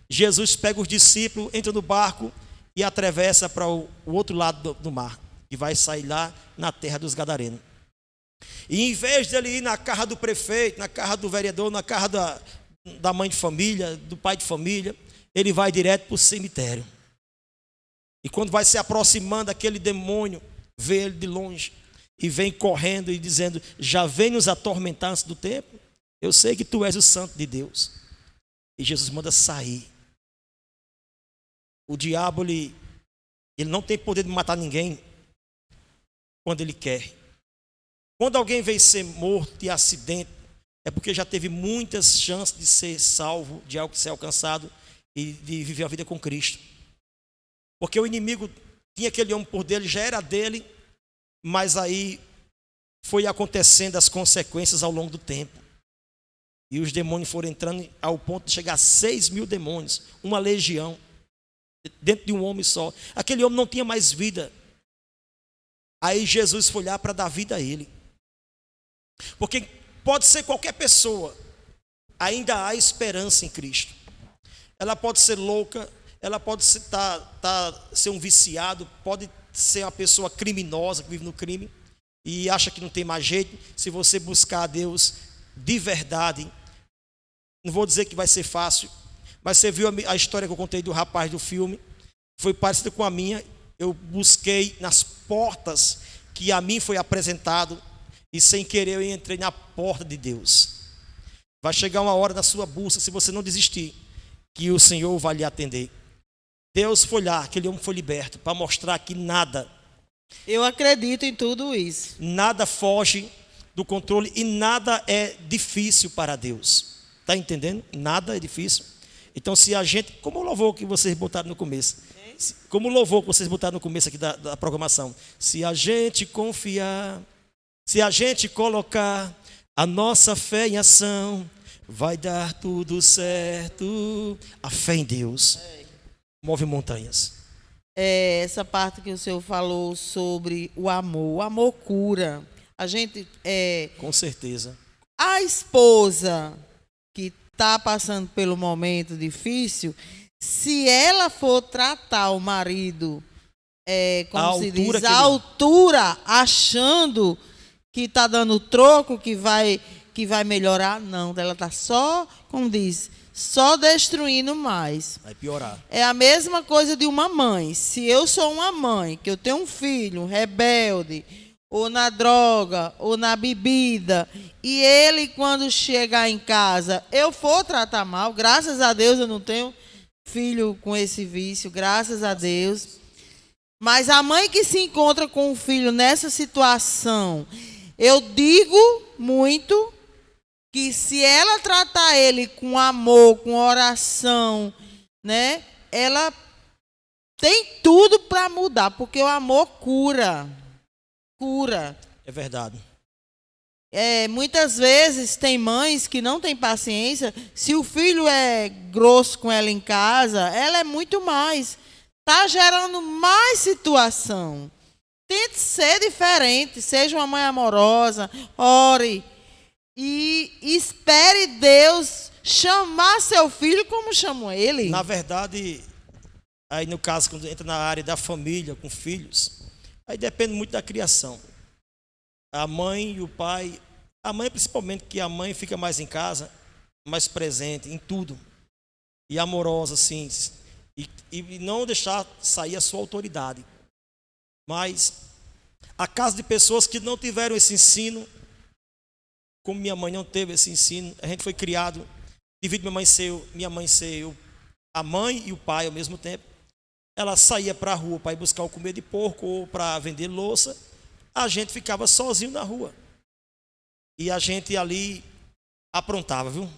Jesus pega os discípulos, entra no barco e atravessa para o outro lado do mar, que vai sair lá na terra dos Gadarenos. E em vez dele ir na casa do prefeito, na casa do vereador, na casa da mãe de família, do pai de família, ele vai direto para o cemitério. E quando vai se aproximando, aquele demônio vê ele de longe e vem correndo e dizendo: já vem nos atormentar antes do tempo? Eu sei que tu és o santo de Deus. E Jesus manda sair. O diabo, ele não tem poder de matar ninguém quando ele quer. Quando alguém vem ser morto de acidente, é porque já teve muitas chances de ser salvo, de algo ser alcançado e de viver a vida com Cristo. Porque o inimigo tinha aquele homem por dele, já era dele, mas aí foi acontecendo as consequências ao longo do tempo. E os demônios foram entrando ao ponto de chegar a 6.000 demônios, uma legião, dentro de um homem só. Aquele homem não tinha mais vida. Aí Jesus foi lá para dar vida a ele. Porque pode ser qualquer pessoa, ainda há esperança em Cristo. Ela pode ser louca, ela pode ser um viciado, pode ser uma pessoa criminosa que vive no crime e acha que não tem mais jeito. Se você buscar a Deus de verdade, não vou dizer que vai ser fácil, mas você viu a história que eu contei do rapaz do filme, foi parecida com a minha. Eu busquei nas portas que a mim foi apresentado e sem querer eu entrei na porta de Deus. Vai chegar uma hora da sua busca, se você não desistir, que o Senhor vai lhe atender. Deus foi lá, aquele homem foi liberto, para mostrar que nada, Eu acredito em tudo isso. nada foge do controle e nada é difícil para Deus. Está entendendo? Nada é difícil. Então, se a gente, como o louvor que vocês botaram no começo, como o louvor que vocês botaram no começo aqui da programação, se a gente confiar, se a gente colocar a nossa fé em ação, vai dar tudo certo. A fé em Deus move montanhas. Essa parte que o senhor falou sobre o amor cura. A gente, Com certeza. a esposa que está passando pelo momento difícil, se ela for tratar o marido, como se diz, à altura, achando que está dando troco, que vai melhorar, não. Ela está só, como diz, só destruindo mais. Vai piorar. É a mesma coisa de uma mãe. Se eu sou uma mãe, que eu tenho um filho rebelde, ou na droga, ou na bebida, e ele, quando chegar em casa, eu for tratar mal, graças a Deus eu não tenho filho com esse vício, graças a Deus. Mas a mãe que se encontra com o filho nessa situação, eu digo muito que se ela tratar ele com amor, com oração, né, ela tem tudo para mudar, porque o amor cura. Cura. É verdade. Muitas vezes tem mães que não têm paciência. Se o filho é grosso com ela em casa, ela é muito mais. Está gerando mais situação. Tente ser diferente, seja uma mãe amorosa, ore e espere Deus chamar seu filho como chamou ele. Na verdade, aí no caso, quando entra na área da família, com filhos, aí depende muito da criação. A mãe e o pai, a mãe principalmente, que a mãe fica mais em casa, mais presente em tudo, e amorosa, assim, e não deixar sair a sua autoridade. Mas a casa de pessoas que não tiveram esse ensino, como minha mãe não teve esse ensino, a gente foi criado, devido minha mãe ser a mãe e o pai ao mesmo tempo. Ela saía para a rua para ir buscar o comer de porco ou para vender louça, a gente ficava sozinho na rua. E a gente ali aprontava, viu?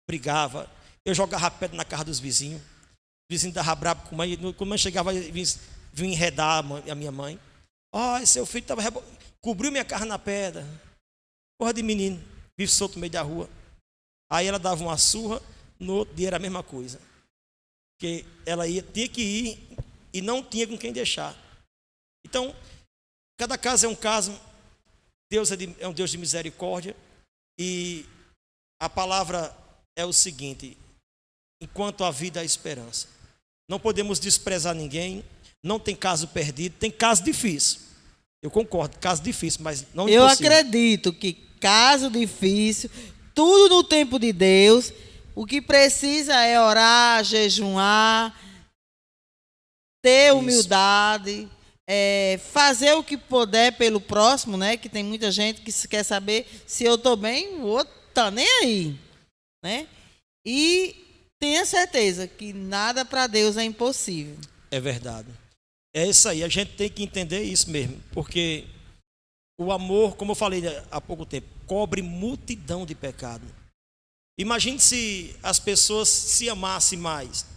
Brigava. Eu jogava pedra na casa dos vizinhos. O vizinho dava brabo com a mãe. Quando a mãe chegava, vinha enredar a minha mãe. Seu filho cobriu minha casa na pedra. Porra de menino, vive solto no meio da rua. Aí ela dava uma surra, no outro dia era a mesma coisa. Porque ela tinha que ir e não tinha com quem deixar. Então, cada caso é um caso. Deus é um Deus de misericórdia. E a palavra é o seguinte: enquanto a vida há esperança. Não podemos desprezar ninguém. Não tem caso perdido, tem caso difícil. Eu concordo, caso difícil, mas não impossível. Eu acredito que caso difícil, tudo no tempo de Deus. O que precisa é orar, jejuar, ter humildade, fazer o que puder pelo próximo, né? Que tem muita gente que quer saber se eu estou bem, o outro está nem aí, né? E tenha certeza que nada para Deus é impossível. É verdade. É isso aí, a gente tem que entender isso mesmo, porque o amor, como eu falei há pouco tempo, cobre multidão de pecado. Imagine se as pessoas se amassem mais,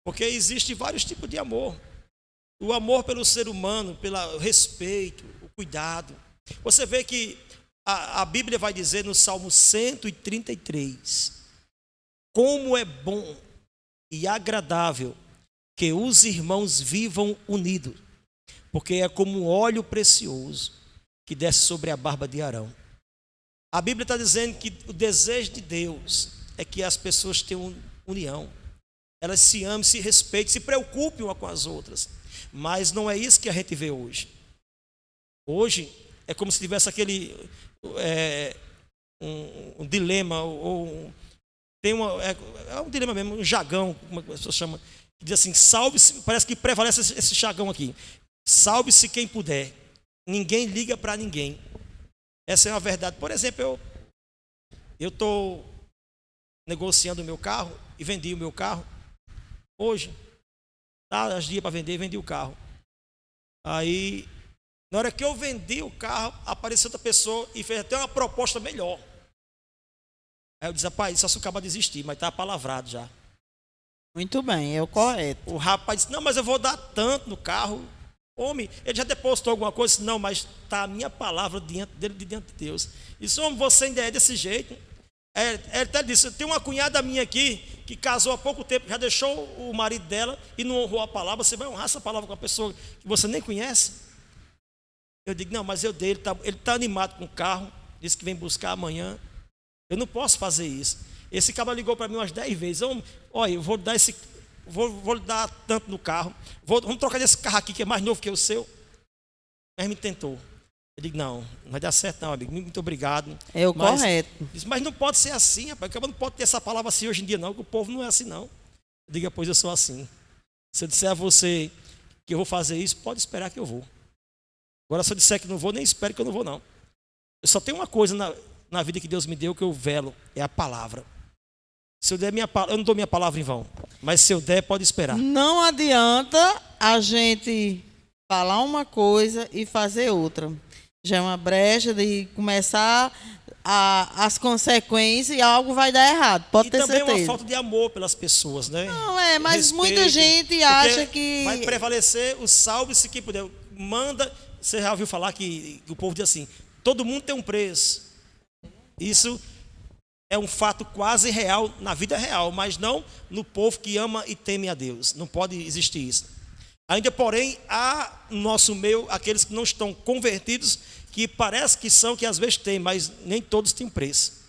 porque existem vários tipos de amor. O amor pelo ser humano, pelo respeito, o cuidado. Você vê que a Bíblia vai dizer no Salmo 133, como é bom e agradável que os irmãos vivam unidos, porque é como um óleo precioso que desce sobre a barba de Arão. A Bíblia está dizendo que o desejo de Deus é que as pessoas tenham união, elas se amem, se respeitem, se preocupem umas com as outras. Mas não é isso que a gente vê hoje. Hoje é como se tivesse aquele um dilema, tem um dilema mesmo, um jargão, como a pessoa chama, que diz assim: salve-se, parece que prevalece esse jargão aqui: salve-se quem puder, ninguém liga para ninguém. Essa é uma verdade. Por exemplo, eu estou negociando o meu carro e vendi o meu carro hoje. Tá, as dias para vender, vendi o carro. Aí, na hora que eu vendi o carro, apareceu outra pessoa e fez até uma proposta melhor. Aí eu disse: rapaz, isso acaba de desistir, mas está palavrado já. Muito bem, é o correto. O rapaz disse: não, mas eu vou dar tanto no carro. Homem, ele já depositou alguma coisa? Disse: não, mas está a minha palavra diante de Deus. E disse: homem, você ainda é desse jeito? Ele até disse: tem uma cunhada minha aqui que casou há pouco tempo, já deixou o marido dela e não honrou a palavra. Você vai honrar essa palavra com uma pessoa que você nem conhece? Eu digo: não, mas eu dei, ele está animado com o carro, disse que vem buscar amanhã. Eu não posso fazer isso. Esse cara ligou para mim umas 10 vezes: olha, eu vou dar vou lhe dar tanto no carro, vamos trocar desse carro aqui que é mais novo que o seu. Mas me tentou. Eu digo: não vai dar certo não, amigo, muito obrigado. É o correto. Disse: mas não pode ser assim, rapaz, não pode ter essa palavra assim hoje em dia não, que o povo não é assim não. Eu digo: pois eu sou assim. Se eu disser a você que eu vou fazer isso, pode esperar que eu vou. Agora se eu disser que não vou, nem espere que eu não vou não. Eu só tenho uma coisa na vida que Deus me deu que eu velo, é a palavra. Se eu der eu não dou minha palavra em vão, mas se eu der, pode esperar. Não adianta a gente falar uma coisa e fazer outra. Já é uma brecha de começar as consequências e algo vai dar errado, pode ter certeza. E também uma falta de amor pelas pessoas, né? Não, mas respeito, muita gente acha que... vai prevalecer o salve-se quem puder. Manda, você já ouviu falar que o povo diz assim: todo mundo tem um preço. Isso é um fato quase real na vida real, mas não no povo que ama e teme a Deus. Não pode existir isso. Ainda, porém, há no nosso meio aqueles que não estão convertidos, que parece que são, que às vezes têm, mas nem todos têm preço.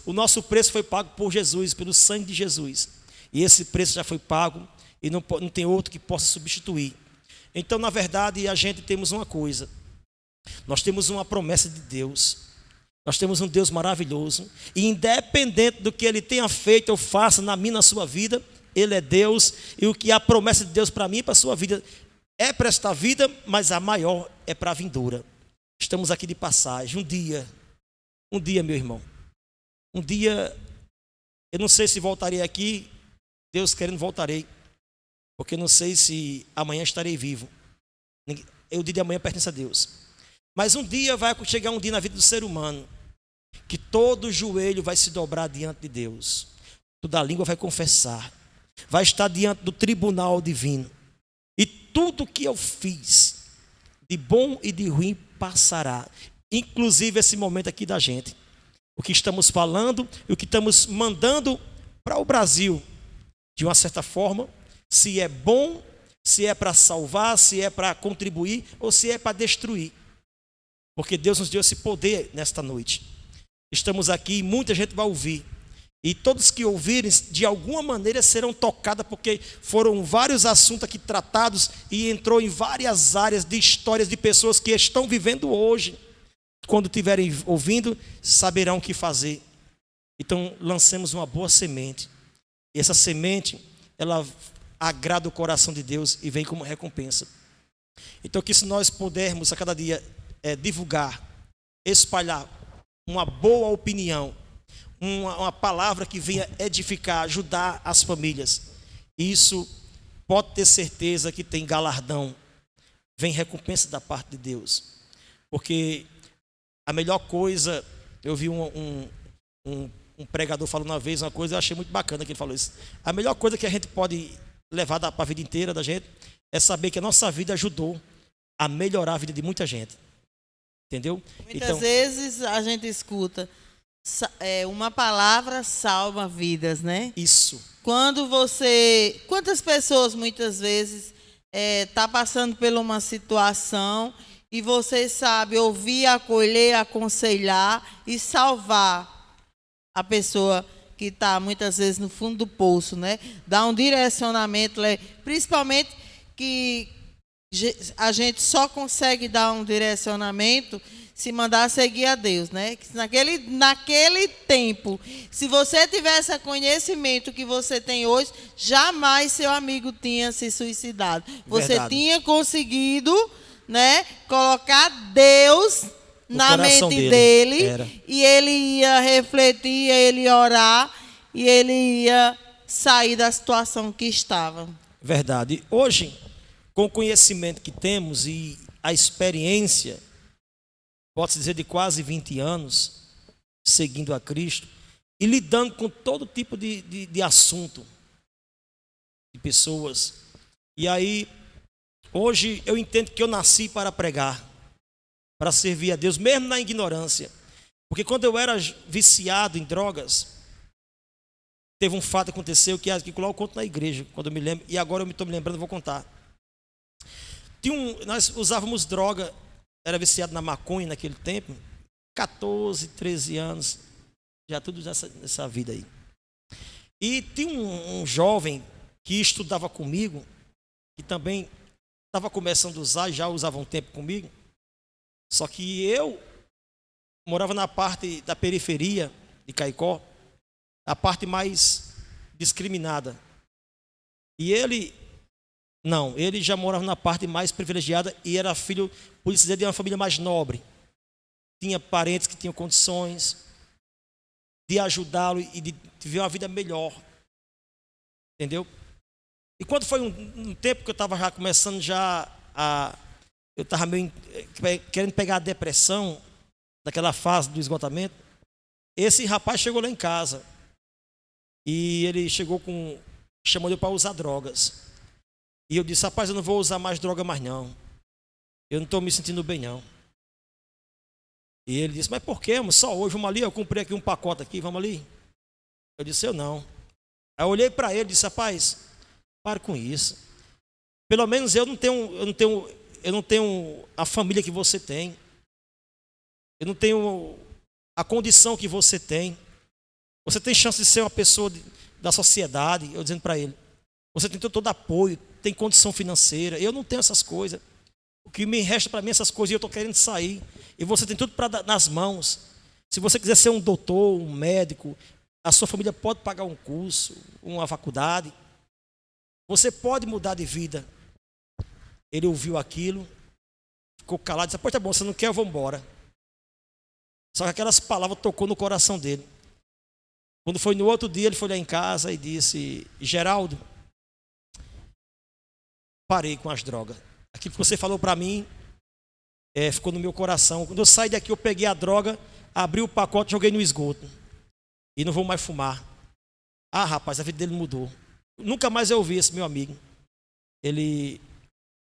O nosso preço foi pago por Jesus, pelo sangue de Jesus. E esse preço já foi pago e não tem outro que possa substituir. Então, na verdade, a gente temos uma coisa. Nós temos uma promessa de Deus. Nós temos um Deus maravilhoso. E independente do que Ele tenha feito ou faça na minha, na sua vida, Ele é Deus. E o que a promessa de Deus para mim e para a sua vida é para esta vida, mas a maior é para a vindoura. Estamos aqui de passagem. Um dia, meu irmão. Um dia, eu não sei se voltarei aqui. Deus querendo, voltarei. Porque não sei se amanhã estarei vivo. O dia de amanhã pertence a Deus. Mas um dia vai chegar um dia na vida do ser humano que todo joelho vai se dobrar diante de Deus. Toda língua vai confessar. Vai estar diante do tribunal divino. E tudo que eu fiz, de bom e de ruim, passará. Inclusive esse momento aqui da gente. O que estamos falando e o que estamos mandando para o Brasil. De uma certa forma, se é bom, se é para salvar, se é para contribuir ou se é para destruir. Porque Deus nos deu esse poder nesta noite. Estamos aqui e muita gente vai ouvir. E todos que ouvirem, de alguma maneira, serão tocados, porque foram vários assuntos aqui tratados e entrou em várias áreas de histórias de pessoas que estão vivendo hoje. Quando estiverem ouvindo, saberão o que fazer. Então, lancemos uma boa semente. E essa semente, ela agrada o coração de Deus e vem como recompensa. Então, que se nós pudermos a cada dia divulgar, espalhar uma boa opinião, uma palavra que venha edificar, ajudar as famílias, isso pode ter certeza que tem galardão, vem recompensa da parte de Deus. Porque a melhor coisa, eu vi um pregador falando uma vez uma coisa, eu achei muito bacana que ele falou isso. A melhor coisa que a gente pode levar para a vida inteira da gente é saber que a nossa vida ajudou a melhorar a vida de muita gente. Entendeu? Muitas vezes a gente escuta uma palavra salva vidas, né? Isso. Quantas pessoas muitas vezes tá passando por uma situação e você sabe ouvir, acolher, aconselhar e salvar a pessoa que está muitas vezes no fundo do poço, né? Dar um direcionamento, principalmente que a gente só consegue dar um direcionamento se mandar seguir a Deus, né? Naquele tempo, se você tivesse o conhecimento que você tem hoje, jamais seu amigo tinha se suicidado. Você Verdade. tinha conseguido, né, colocar Deus na mente dele e ele ia refletir, ele ia orar e ele ia sair da situação que estava. Verdade. Hoje, com o conhecimento que temos e a experiência, pode-se dizer de quase 20 anos, seguindo a Cristo, e lidando com todo tipo de assunto, de pessoas. E aí, hoje eu entendo que eu nasci para pregar, para servir a Deus, mesmo na ignorância. Porque quando eu era viciado em drogas, teve um fato que aconteceu que eu conto na igreja, quando eu me lembro, e agora eu estou me lembrando, vou contar. Nós usávamos droga, era viciado na maconha naquele tempo, 14, 13 anos, já tudo nessa vida aí. E tinha um jovem que estudava comigo, que também estava começando a usar, já usava um tempo comigo, só que eu morava na parte da periferia de Caicó, a parte mais discriminada. E ele já morava na parte mais privilegiada e era filho, por isso dizer, de uma família mais nobre. Tinha parentes que tinham condições de ajudá-lo e de viver uma vida melhor. Entendeu? E quando foi um tempo que eu estava já começando eu estava meio querendo pegar a depressão, daquela fase do esgotamento, esse rapaz chegou lá em casa e ele chamou eu para usar drogas. E eu disse, rapaz, eu não vou usar mais droga mais não. Eu não estou me sentindo bem não. E ele disse, mas por quê, amor? Só hoje, vamos ali, eu comprei aqui um pacote aqui, vamos ali. Eu disse, eu não. Aí eu olhei para ele e disse, rapaz, para com isso. Pelo menos eu não tenho a família que você tem. Eu não tenho a condição que você tem. Você tem chance de ser uma pessoa da sociedade. Eu dizendo para ele, você tem todo apoio, tem condição financeira. Eu não tenho essas coisas. O que me resta para mim é essas coisas e eu estou querendo sair. E você tem tudo nas mãos. Se você quiser ser um doutor, um médico, a sua família pode pagar um curso, uma faculdade. Você pode mudar de vida. Ele ouviu aquilo, ficou calado, disse, pois tá bom, você não quer, eu vou embora. Só que aquelas palavras tocou no coração dele. Quando foi no outro dia, ele foi lá em casa e disse, Geraldo, parei com as drogas. Aquilo que você falou para mim, ficou no meu coração. Quando eu saí daqui, eu peguei a droga, abri o pacote, joguei no esgoto. E não vou mais fumar. Ah, rapaz, a vida dele mudou. Nunca mais eu ouvi esse meu amigo.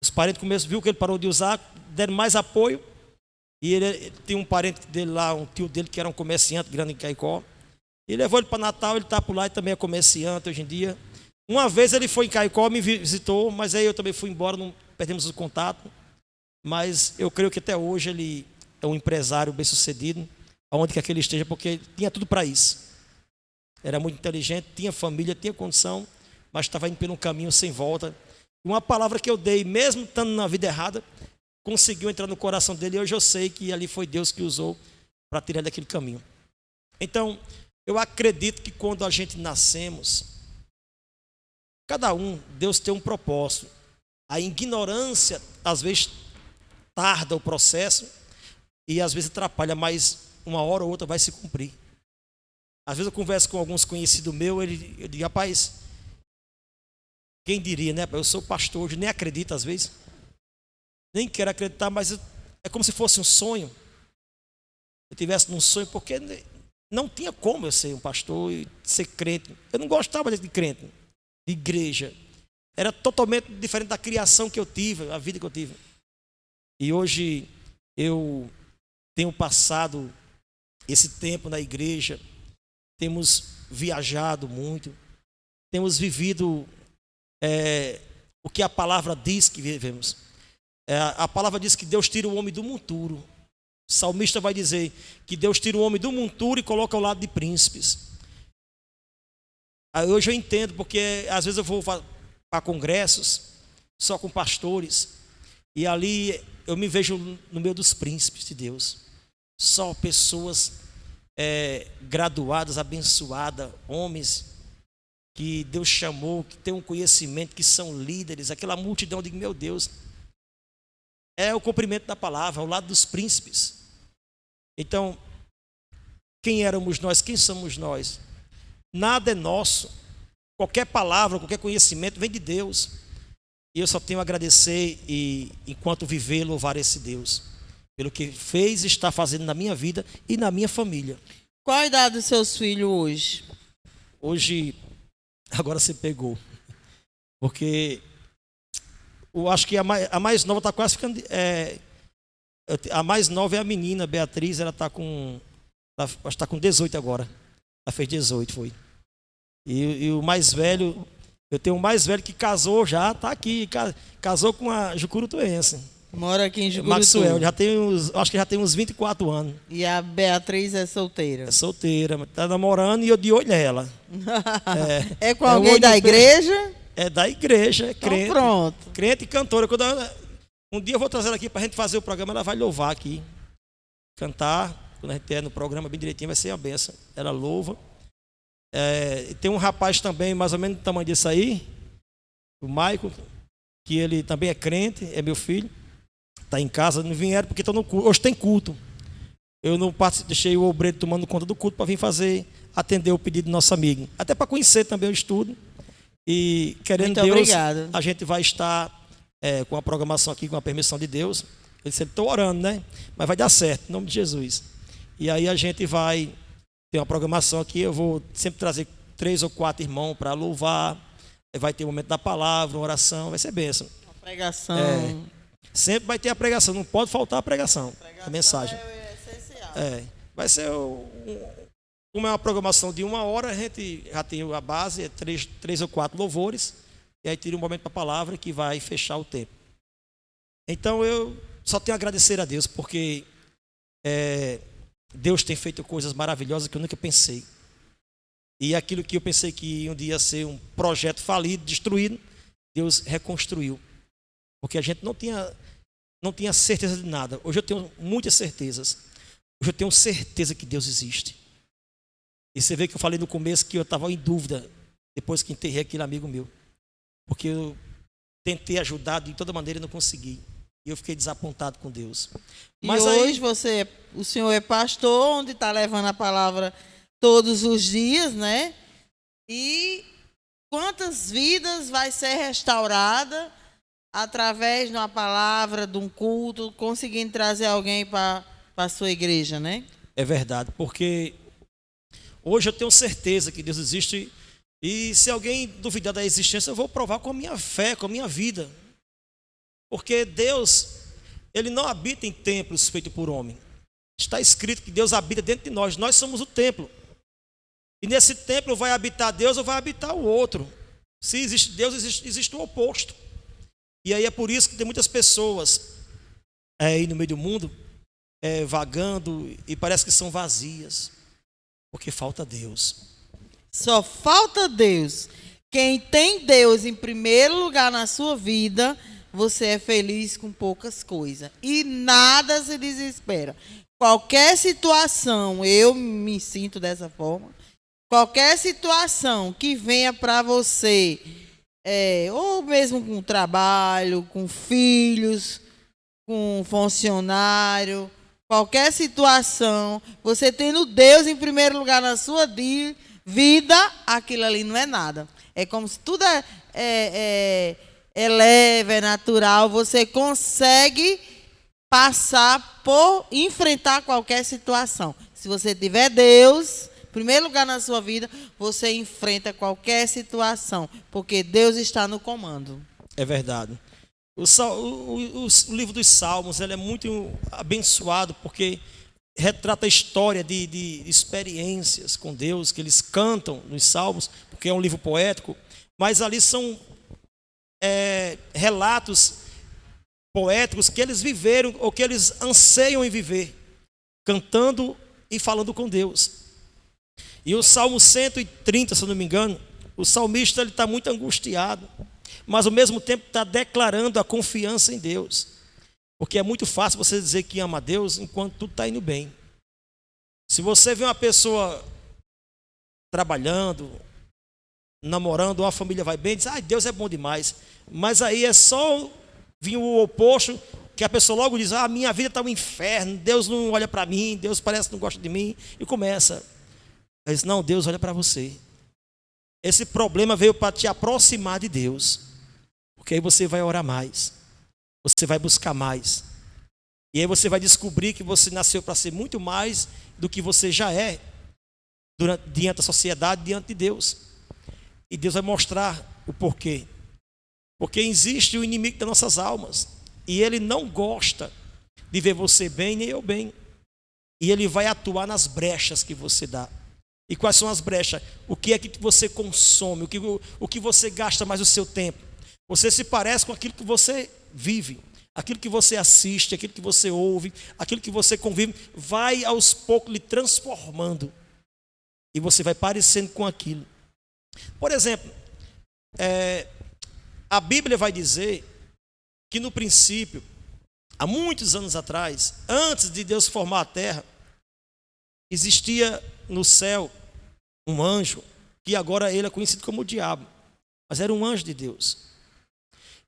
Os parentes viu que ele parou de usar, deram mais apoio. E ele tem um parente dele lá, um tio dele que era um comerciante grande em Caicó. E levou ele para Natal, ele está por lá e também é comerciante hoje em dia. Uma vez ele foi em Caicó, me visitou, mas aí eu também fui embora, não perdemos o contato. Mas eu creio que até hoje ele é um empresário bem-sucedido, aonde quer que ele esteja, porque tinha tudo para isso. Era muito inteligente, tinha família, tinha condição, mas estava indo por um caminho sem volta. Uma palavra que eu dei, mesmo estando na vida errada, conseguiu entrar no coração dele, e hoje eu sei que ali foi Deus que usou para tirar ele daquele caminho. Então, eu acredito que quando a gente nascemos, cada um, Deus tem um propósito. A ignorância, às vezes, tarda o processo e às vezes atrapalha, mas uma hora ou outra vai se cumprir. Às vezes eu converso com alguns conhecidos meus, eu digo, rapaz, quem diria, né? Eu sou pastor hoje, nem acredito às vezes. Nem quero acreditar, mas é como se fosse um sonho. Eu tivesse num sonho, porque não tinha como eu ser um pastor e ser crente. Eu não gostava de crente, de igreja. Era totalmente diferente da criação que eu tive, a vida que eu tive. E hoje eu tenho passado esse tempo na igreja, temos viajado muito, temos vivido o que a palavra diz que vivemos. A palavra diz que Deus tira o homem do monturo. O salmista vai dizer que Deus tira o homem do monturo e coloca ao lado de príncipes. Aí hoje eu entendo, porque às vezes eu vou para congressos só com pastores e ali eu me vejo no meio dos príncipes de Deus. Só pessoas graduadas, abençoadas, homens que Deus chamou, que têm um conhecimento, que são líderes. Aquela multidão, eu digo, meu Deus, é o cumprimento da palavra, ao lado dos príncipes. Então, quem éramos nós? Quem somos nós? Nada é nosso. Qualquer palavra, qualquer conhecimento vem de Deus. E eu só tenho a agradecer e, enquanto viver, louvar esse Deus pelo que fez e está fazendo na minha vida e na minha família. Qual a idade dos seus filhos hoje? Hoje, agora você pegou. Porque eu acho que a mais nova está quase ficando... a mais nova é a menina, Beatriz, ela está com... acho que está com 18 agora. Ela fez 18, foi. E o mais velho... Eu tenho um mais velho que casou já, está aqui. Casou com a jucurutuense. Mora aqui em Jucurutu. Maxwell, acho que já tem uns 24 anos. E a Beatriz é solteira? É solteira, está namorando e eu de olho nela. É com alguém da igreja? É da igreja, é crente. Então pronto. Crente e cantora. Um dia eu vou trazer ela aqui para a gente fazer o programa, ela vai louvar aqui. Cantar, quando a gente é no programa bem direitinho, vai ser uma benção. Ela louva. Tem um rapaz também, mais ou menos do tamanho desse aí, o Maico, que ele também é crente, é meu filho. Está em casa, não vieram porque estão no culto. Hoje tem culto. Eu não deixei o obreiro tomando conta do culto para vir atender o pedido do nosso amigo. Até para conhecer também o estudo. E querendo muito Deus, obrigado. A gente vai estar com a programação aqui, com a permissão de Deus. Eu disse, estou orando, né? Mas vai dar certo, em nome de Jesus. E aí a gente vai ter uma programação aqui. Eu vou sempre trazer 3 ou 4 irmãos para louvar. Vai ter um momento da palavra, uma oração, vai ser bênção. Uma pregação. Sempre vai ter a pregação, não pode faltar a pregação, a mensagem. É essencial. Vai ser como é uma programação de 1 hora, a gente já tem a base, é 3 ou 4 louvores, e aí tira um momento para a palavra que vai fechar o tempo. Então eu só tenho a agradecer a Deus, porque Deus tem feito coisas maravilhosas que eu nunca pensei. E aquilo que eu pensei que um dia ia ser um projeto falido, destruído, Deus reconstruiu. Porque a gente não tinha certeza de nada. Hoje eu tenho muitas certezas. Hoje eu tenho certeza que Deus existe. E você vê que eu falei no começo que eu estava em dúvida depois que enterrei aquele amigo meu. Porque eu tentei ajudar de toda maneira e não consegui. E eu fiquei desapontado com Deus. Mas e hoje o senhor é pastor, onde está levando a palavra todos os dias, né? E quantas vidas vai ser restaurada através de uma palavra, de um culto, conseguindo trazer alguém para a sua igreja, né? É verdade, porque hoje eu tenho certeza que Deus existe, e se alguém duvidar da existência, eu vou provar com a minha fé, com a minha vida. Porque Deus, Ele não habita em templos feitos por homem. Está escrito que Deus habita dentro de nós, nós somos o templo. E nesse templo vai habitar Deus ou vai habitar o outro. Se existe Deus, existe o oposto. E aí é por isso que tem muitas pessoas aí no meio do mundo, vagando, e parece que são vazias, porque falta Deus. Só falta Deus. Quem tem Deus em primeiro lugar na sua vida, você é feliz com poucas coisas. E nada se desespera. Qualquer situação, eu me sinto dessa forma, qualquer situação que venha para você, ou mesmo com trabalho, com filhos, com funcionário, qualquer situação, você tendo Deus em primeiro lugar na sua vida, aquilo ali não é nada. É como se tudo é leve, é natural, você consegue passar por enfrentar qualquer situação. Se você tiver Deus em primeiro lugar na sua vida, você enfrenta qualquer situação, porque Deus está no comando. É verdade. O livro dos Salmos, ele é muito abençoado, porque retrata a história de experiências com Deus, que eles cantam nos Salmos, porque é um livro poético, mas ali são relatos poéticos que eles viveram, ou que eles anseiam em viver, cantando e falando com Deus. E o Salmo 130, se eu não me engano, o salmista está muito angustiado, mas ao mesmo tempo está declarando a confiança em Deus. Porque é muito fácil você dizer que ama a Deus enquanto tudo está indo bem. Se você vê uma pessoa trabalhando, namorando, uma família vai bem, diz, Deus é bom demais. Mas aí é só vir o oposto, que a pessoa logo diz, minha vida está um inferno, Deus não olha para mim, Deus parece que não gosta de mim, e começa. Ele diz, não, Deus olha para você. Esse problema veio para te aproximar de Deus, porque aí você vai orar mais, você vai buscar mais, e aí você vai descobrir que você nasceu para ser muito mais do que você já é, diante da sociedade, diante de Deus. E Deus vai mostrar o porquê. Porque existe o inimigo das nossas almas, e ele não gosta de ver você bem, nem eu bem. E ele vai atuar nas brechas que você dá. E quais são as brechas? O que é que você consome? O que você gasta mais o seu tempo? Você se parece com aquilo que você vive, aquilo que você assiste, aquilo que você ouve, aquilo que você convive, vai aos poucos lhe transformando. E você vai parecendo com aquilo. Por exemplo, a Bíblia vai dizer que no princípio, há muitos anos atrás, antes de Deus formar a terra, existia no céu um anjo, que agora ele é conhecido como o diabo, mas era um anjo de Deus.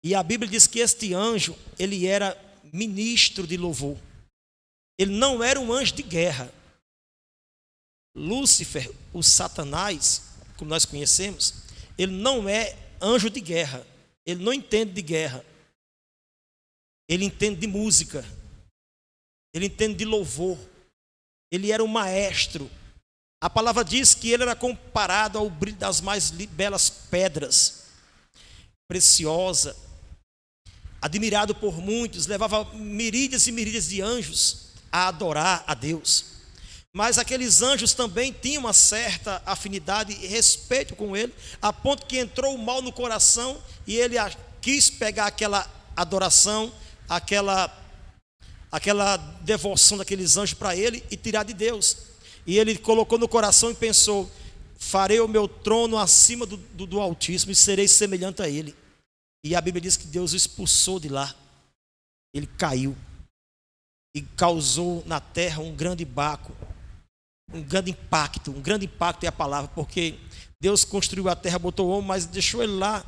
E a Bíblia diz que este anjo, ele era ministro de louvor. Ele não era um anjo de guerra. Lúcifer, o Satanás, como nós conhecemos, ele não é anjo de guerra. Ele não entende de guerra. Ele entende de música. Ele entende de louvor. Ele era um maestro. A palavra diz que ele era comparado ao brilho das mais belas pedras, preciosa, admirado por muitos, levava miríades e miríades de anjos a adorar a Deus. mas aqueles anjos também tinham uma certa afinidade e respeito com ele, a ponto que entrou o mal no coração e ele quis pegar aquela adoração, aquela devoção daqueles anjos para ele e tirar de Deus. E ele colocou no coração e pensou: farei o meu trono acima do Altíssimo e serei semelhante a ele. E a Bíblia diz que Deus o expulsou de lá. Ele caiu e causou na terra um grande baco, um grande impacto é a palavra, porque Deus construiu a terra, botou o homem, mas deixou ele lá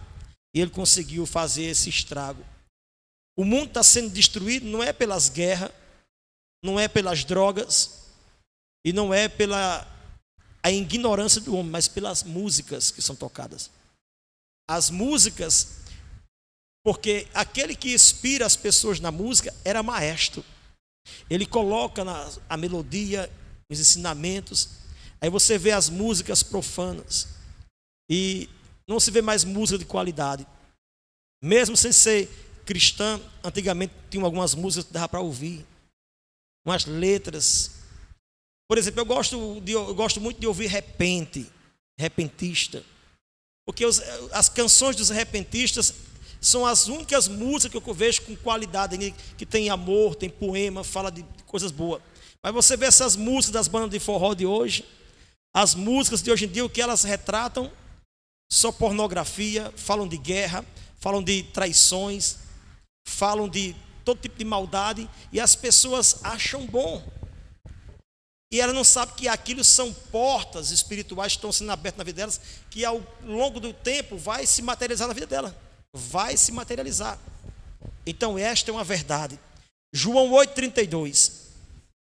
e ele conseguiu fazer esse estrago. O mundo está sendo destruído não é pelas guerras, não é pelas drogas e não é pela a ignorância do homem, mas pelas músicas que são tocadas. As músicas, porque aquele que inspira as pessoas na música era maestro. Ele coloca a melodia, os ensinamentos. Aí você vê as músicas profanas e não se vê mais música de qualidade. Mesmo sem ser cristã, antigamente tinham algumas músicas que dava para ouvir, umas letras. Por exemplo, eu gosto muito de ouvir repentista, porque as canções dos repentistas são as únicas músicas que eu vejo com qualidade, que tem amor, tem poema, fala de coisas boas. Mas você vê essas músicas das bandas de forró de hoje, as músicas de hoje em dia, o que elas retratam? Só pornografia, falam de guerra, falam de traições, falam de todo tipo de maldade, e as pessoas acham bom. E ela não sabe que aquilo são portas espirituais que estão sendo abertas na vida delas, que ao longo do tempo vai se materializar na vida dela. Vai se materializar. Então esta é uma verdade. João 8,32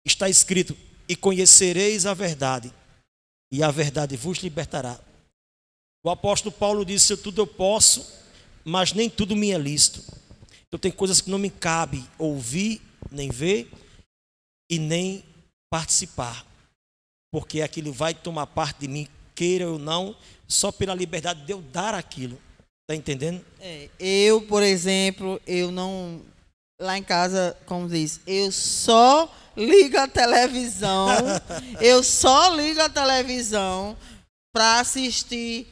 está escrito: e conhecereis a verdade, e a verdade vos libertará. O apóstolo Paulo disse: tudo eu posso, mas nem tudo me é lícito. Então tem coisas que não me cabe ouvir, nem ver e nem participar, porque aquilo vai tomar parte de mim, queira ou não, só pela liberdade de eu dar aquilo. Está entendendo? Eu, por exemplo, eu não... Lá em casa, como diz, eu só ligo a televisão, para assistir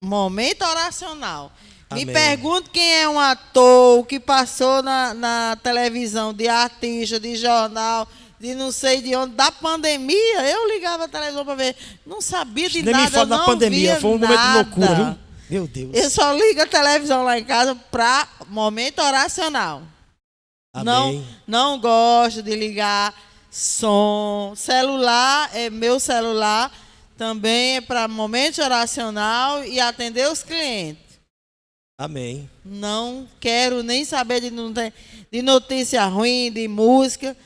momento oracional. Amém. Me pergunto quem é um ator que passou na televisão, de artista, de jornal, de não sei de onde, da pandemia. Eu ligava a televisão para ver, não sabia de nem nada. Nem me fala da pandemia, foi um momento de loucura, viu? Meu Deus. Eu só ligo a televisão lá em casa para momento oracional. Amém. Não gosto de ligar som. Meu celular também é para momento oracional e atender os clientes. Amém. Não quero nem saber de notícia ruim, de música.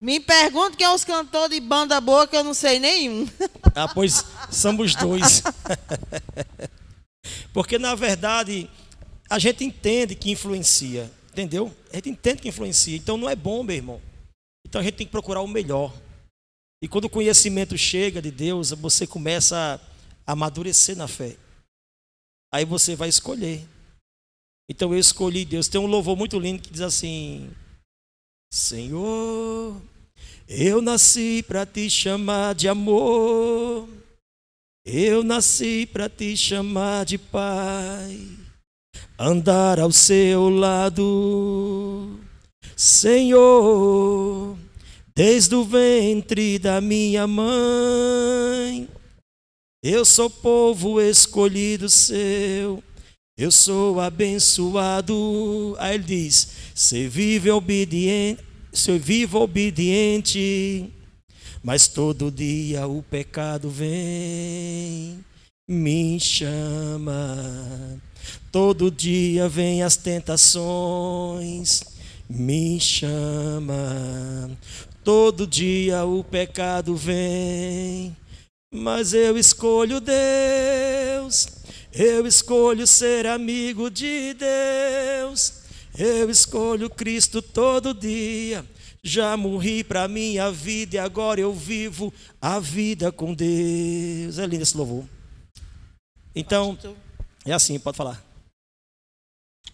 Me pergunto quem é os cantores de banda boa, que eu não sei nenhum. Ah, pois somos dois. Porque, na verdade, a gente entende que influencia, entendeu? A gente entende que influencia, então não é bom, meu irmão. Então a gente tem que procurar o melhor. E quando o conhecimento chega de Deus, você começa a amadurecer na fé. Aí você vai escolher. Então eu escolhi Deus. Tem um louvor muito lindo que diz assim: Senhor, eu nasci para te chamar de amor. Eu nasci para te chamar de Pai, andar ao seu lado, Senhor, desde o ventre da minha mãe. Eu sou povo escolhido seu, eu sou abençoado. Aí ele diz: ser vivo obediente, mas todo dia o pecado vem, me chama. Todo dia vem as tentações, me chama. Todo dia o pecado vem, mas eu escolho Deus. Eu escolho ser amigo de Deus. Eu escolho Cristo todo dia. Já morri para minha vida e agora eu vivo a vida com Deus. É lindo esse louvor. Então, é assim, pode falar.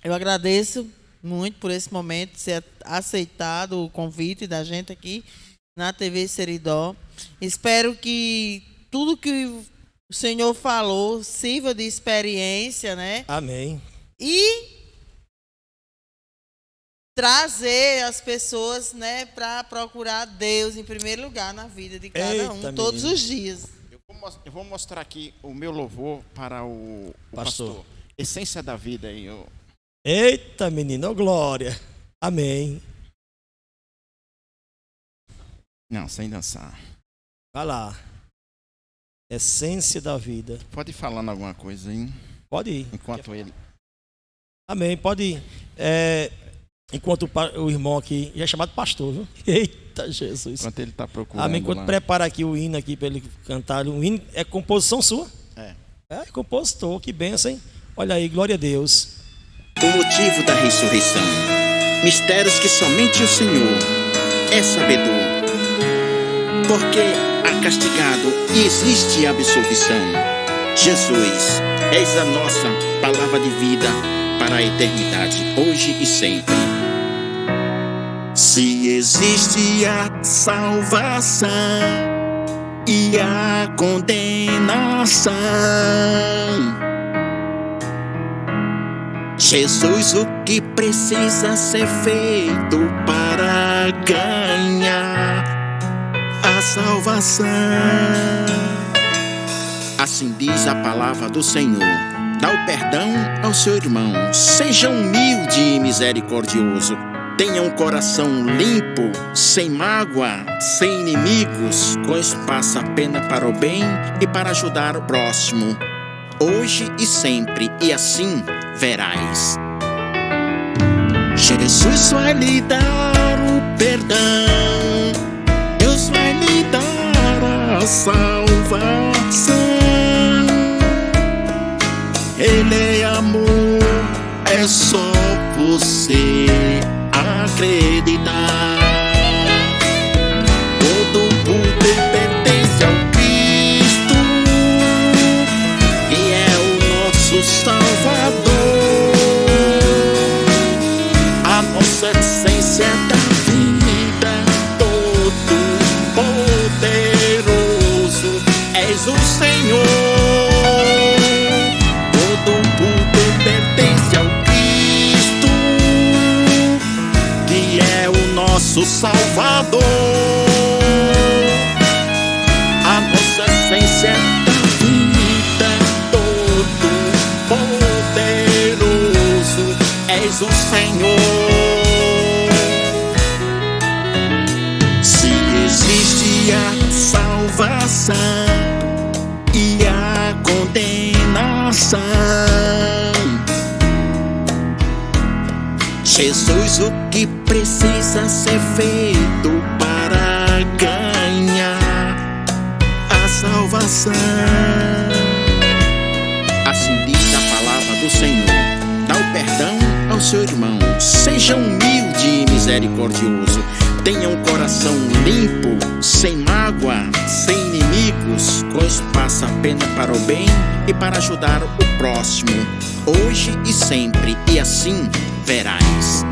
Eu agradeço muito por esse momento, ser aceitado o convite da gente aqui. na TV Seridó. Espero que tudo que o Senhor falou sirva de experiência, né? Amém. E trazer as pessoas, né, para procurar Deus em primeiro lugar na vida de cada um, Eita, todos menino. os dias. Eu vou mostrar aqui o meu louvor para o pastor. Essência da vida aí. Eita, menino, ô glória. Amém. Não, sem dançar. Vai lá. Essência da vida. Pode ir falando alguma coisa aí, Pode ir. enquanto ele... Amém, pode ir. Enquanto o irmão aqui, já é chamado pastor, viu? Eita, Jesus. Enquanto ele está procurando. Amém, enquanto lá. prepara aqui o hino aqui para ele cantar. O hino é composição sua? É. Compositor, que bênção, hein? Olha aí, glória a Deus. O motivo da ressurreição. Mistérios que somente o Senhor é sabedor. Porque há castigado e existe absolvição. Jesus, és a nossa palavra de vida para a eternidade, hoje e sempre. Se existe a salvação e a condenação, Jesus, o que precisa ser feito para ganhar a salvação? Assim diz a palavra do Senhor: dá o perdão ao seu irmão, seja humilde e misericordioso, tenha um coração limpo, sem mágoa, sem inimigos, com espaço apenas para o bem e para ajudar o próximo, hoje e sempre, e assim verás. Jesus vai lhe dar o perdão, Deus vai lhe dar a salvação. Ele é amor, é só você acreditar. Todo poder pertence ao Cristo, que é o nosso Salvador. A nossa essência da vida, todo poderoso, és o Senhor. Todo poder pertence ao Cristo, que é o nosso Salvador. A nossa essência da vida, todo poderoso, és o Senhor. Se existe a salvação e a condenação, Jesus, o que precisa ser feito para ganhar a salvação? Assim diz a palavra do Senhor: dá o perdão ao seu irmão, seja humilde e misericordioso, tenha um coração limpo, sem mágoa, sem inimigos, com espaço apenas para o bem e para ajudar o próximo, hoje e sempre, e assim verás.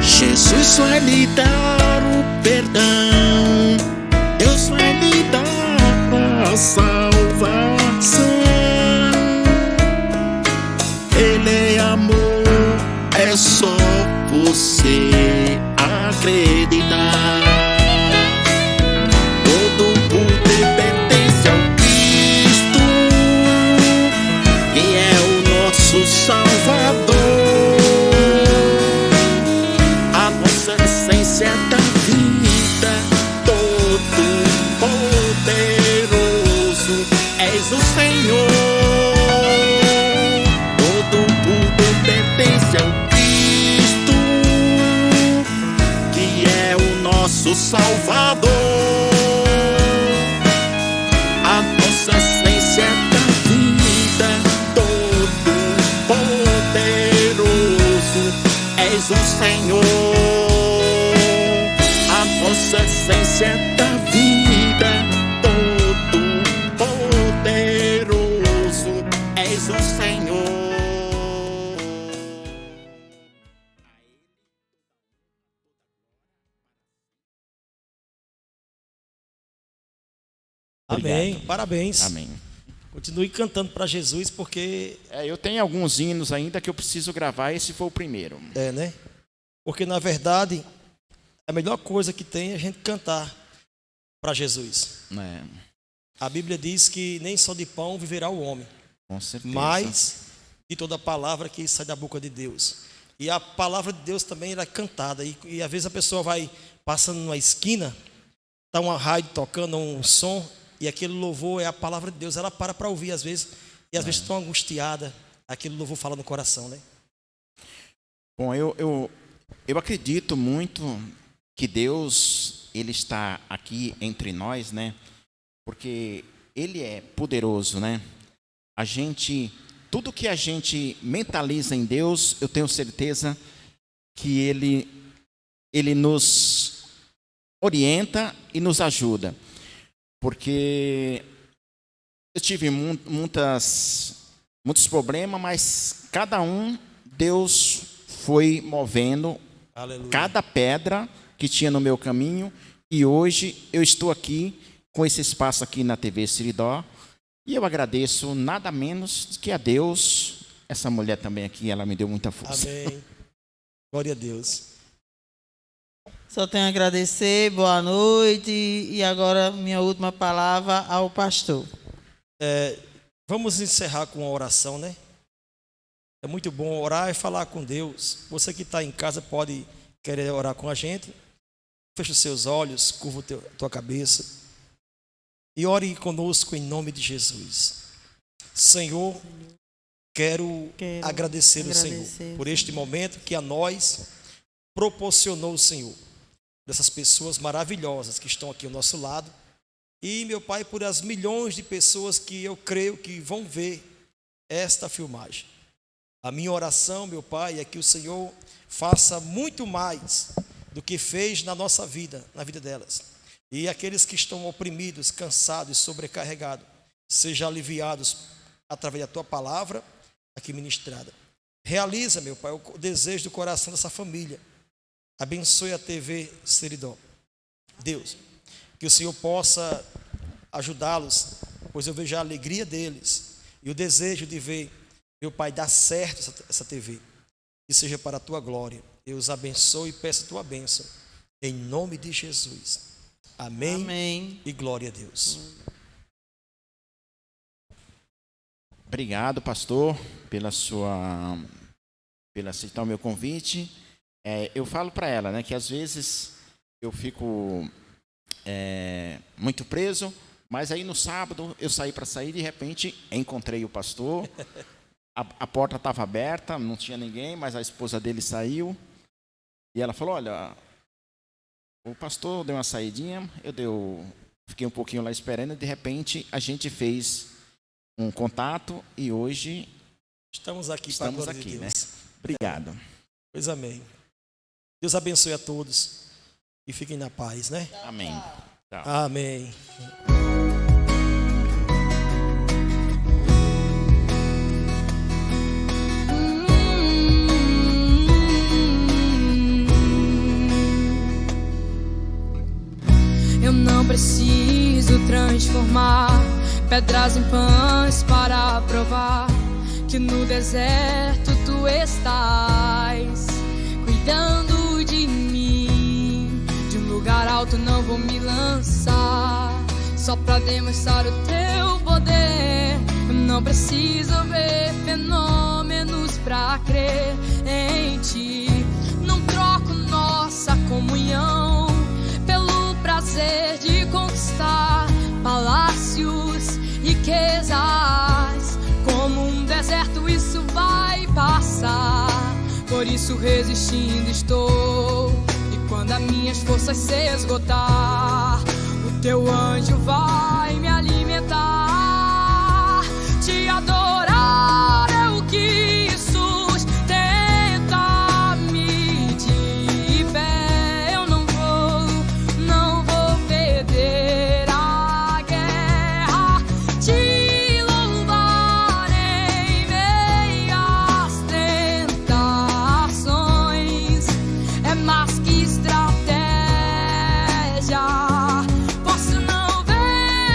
Jesus vai lhe dar o perdão, Deus vai lhe dar a salvação. Ele é amor, é só você acreditar. Todo poder pertence ao Cristo, que é o nosso Salvador. A nossa essência da vida, todo poderoso, és o Senhor. Todo poder pertence ao Cristo, que é o nosso Salvador. A nossa essência da vida, todo poderoso, és o Senhor. A nossa essência da vida, todo poderoso, és o Senhor. Amém. Parabéns. Amém. Continue cantando para Jesus, porque... Eu tenho alguns hinos ainda que eu preciso gravar. Esse foi o primeiro. né? Porque, na verdade, a melhor coisa que tem é a gente cantar para Jesus. A Bíblia diz que nem só de pão viverá o homem, Com certeza. mas de toda a palavra que sai da boca de Deus. E a palavra de Deus também ela é cantada. E às vezes a pessoa vai passando numa esquina, está uma rádio tocando um som, e aquele louvor é a palavra de Deus. Ela para ouvir às vezes, e às vezes tão angustiada, aquele louvor fala no coração, né? Bom, eu acredito muito que Deus, Ele está aqui entre nós, né? Porque Ele é poderoso, né? Tudo que a gente mentaliza em Deus, eu tenho certeza que Ele nos orienta e nos ajuda. Porque eu tive muitos problemas, mas cada um, Deus foi movendo. Aleluia. Cada pedra que tinha no meu caminho, e hoje eu estou aqui com esse espaço aqui na TV Seridó, e eu agradeço nada menos que a Deus. Essa mulher também aqui, ela me deu muita força. Amém. Glória a Deus. Só tenho a agradecer, boa noite, e agora minha última palavra ao pastor. Vamos encerrar com uma oração, né? É muito bom orar e falar com Deus. Você que está em casa pode querer orar com a gente. Feche os seus olhos, curva a tua cabeça e ore conosco em nome de Jesus. Senhor, quero agradecer ao Senhor por este momento que a nós proporcionou o Senhor, dessas pessoas maravilhosas que estão aqui ao nosso lado, e, meu Pai, por as milhões de pessoas que eu creio que vão ver esta filmagem. A minha oração, meu Pai, é que o Senhor faça muito mais do que fez na nossa vida, na vida delas. E aqueles que estão oprimidos, cansados e sobrecarregados, sejam aliviados através da Tua palavra aqui ministrada. Realiza, meu Pai, o desejo do coração dessa família. Abençoe a TV Seridó. Deus, que o Senhor possa ajudá-los, pois eu vejo a alegria deles e o desejo de ver, meu Pai, dar certo essa TV. Que seja para a Tua glória. Eu os abençoe e peço a Tua bênção. Em nome de Jesus. Amém. Amém. E glória a Deus. Obrigado, pastor, pela aceitar o meu convite. Eu falo para ela, né, que às vezes eu fico muito preso, mas aí no sábado eu saí para sair e de repente encontrei o pastor. A porta estava aberta, não tinha ninguém, mas a esposa dele saiu e ela falou: olha, o pastor deu uma saidinha, fiquei um pouquinho lá esperando e de repente a gente fez um contato e hoje estamos aqui, né? Obrigado. Pois amém. Deus abençoe a todos e fiquem na paz, né? Amém. Tchau. Amém. Eu não preciso transformar pedras em pães para provar que no deserto Tu estás cuidando de mim. De um lugar alto não vou me lançar só para demonstrar o Teu poder. Eu não preciso ver fenômenos para crer em Ti. Não troco nossa comunhão pelo prazer de conquistar palácios, riquezas. Como um deserto isso vai passar, por isso resistindo estou. E quando as minhas forças se esgotar, o Teu anjo vai me alimentar. Te adorar é o que sustenta me de pé. Eu não vou perder a guerra. Te louvar em meio às tentações é mais que estratégia. Posso não ver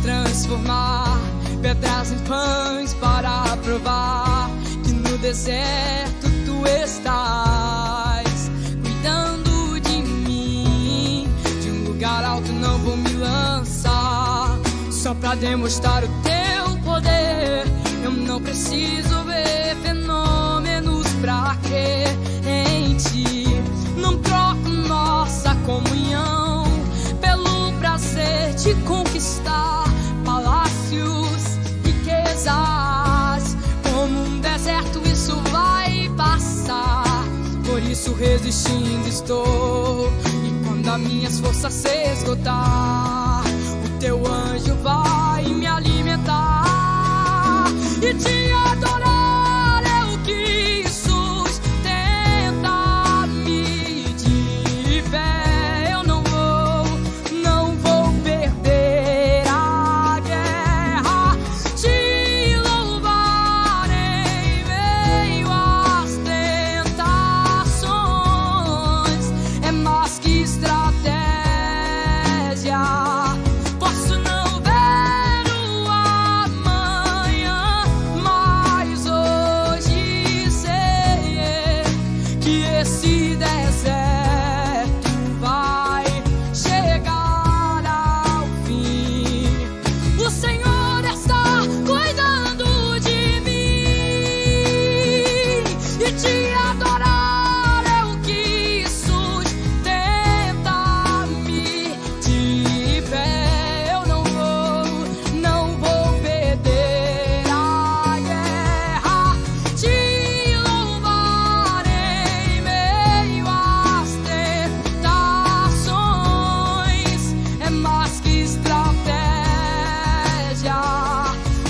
transformar pedras em pães para provar que no deserto tu estás cuidando de mim. De um lugar alto não vou me lançar só pra demonstrar o teu poder. Eu não preciso ver fenômenos pra crer em ti. Não troco nossa comunhão pelo prazer de conquistar palácios, riquezas. Como um deserto isso vai passar, por isso resistindo estou. E quando as minhas forças se esgotar, o teu anjo vai me alimentar. E te adorar é o que sustenta-me de fé. Eu não vou perder a guerra. Te louvar em meio às tentações é mais que estratégia. Posso não ver o amanhã, mas hoje sei que esse deserto vai chegar ao fim. O Senhor está cuidando de mim, e te adorar é o que sustenta-me de pé. Eu não vou perder a guerra. Te louvar em meio às tentações é mais que estratégia.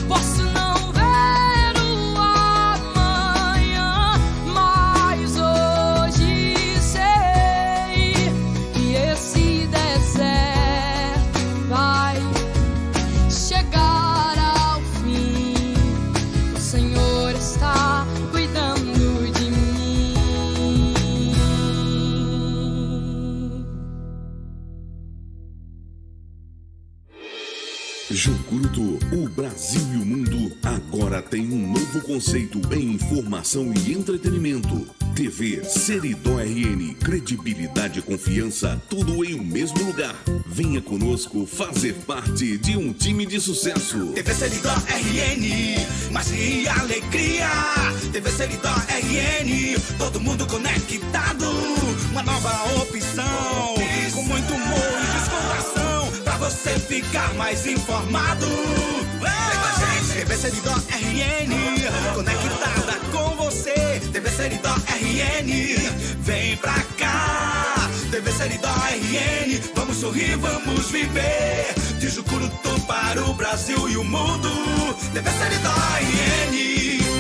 Posso não ver o amanhã, mas hoje sei que esse deserto vai chegar ao fim. O Senhor está cuidando de mim. Jucurutu, o Brasil e o mundo agora tem um novo conceito em informação e entretenimento. TV Seridó RN, credibilidade e confiança, tudo em um mesmo lugar. Venha conosco fazer parte de um time de sucesso. TV Seridó RN, magia e alegria. TV Seridó RN, todo mundo conectado. Uma nova opção, com muito humor e descontração, pra você ficar mais informado. Vem com a gente, TV Seridó RN, conectada com você. TV Seridó RN, vem pra cá. TV Seridó RN, vamos sorrir, vamos viver. De Jucurutu para o Brasil e o mundo. TV Seridó RN.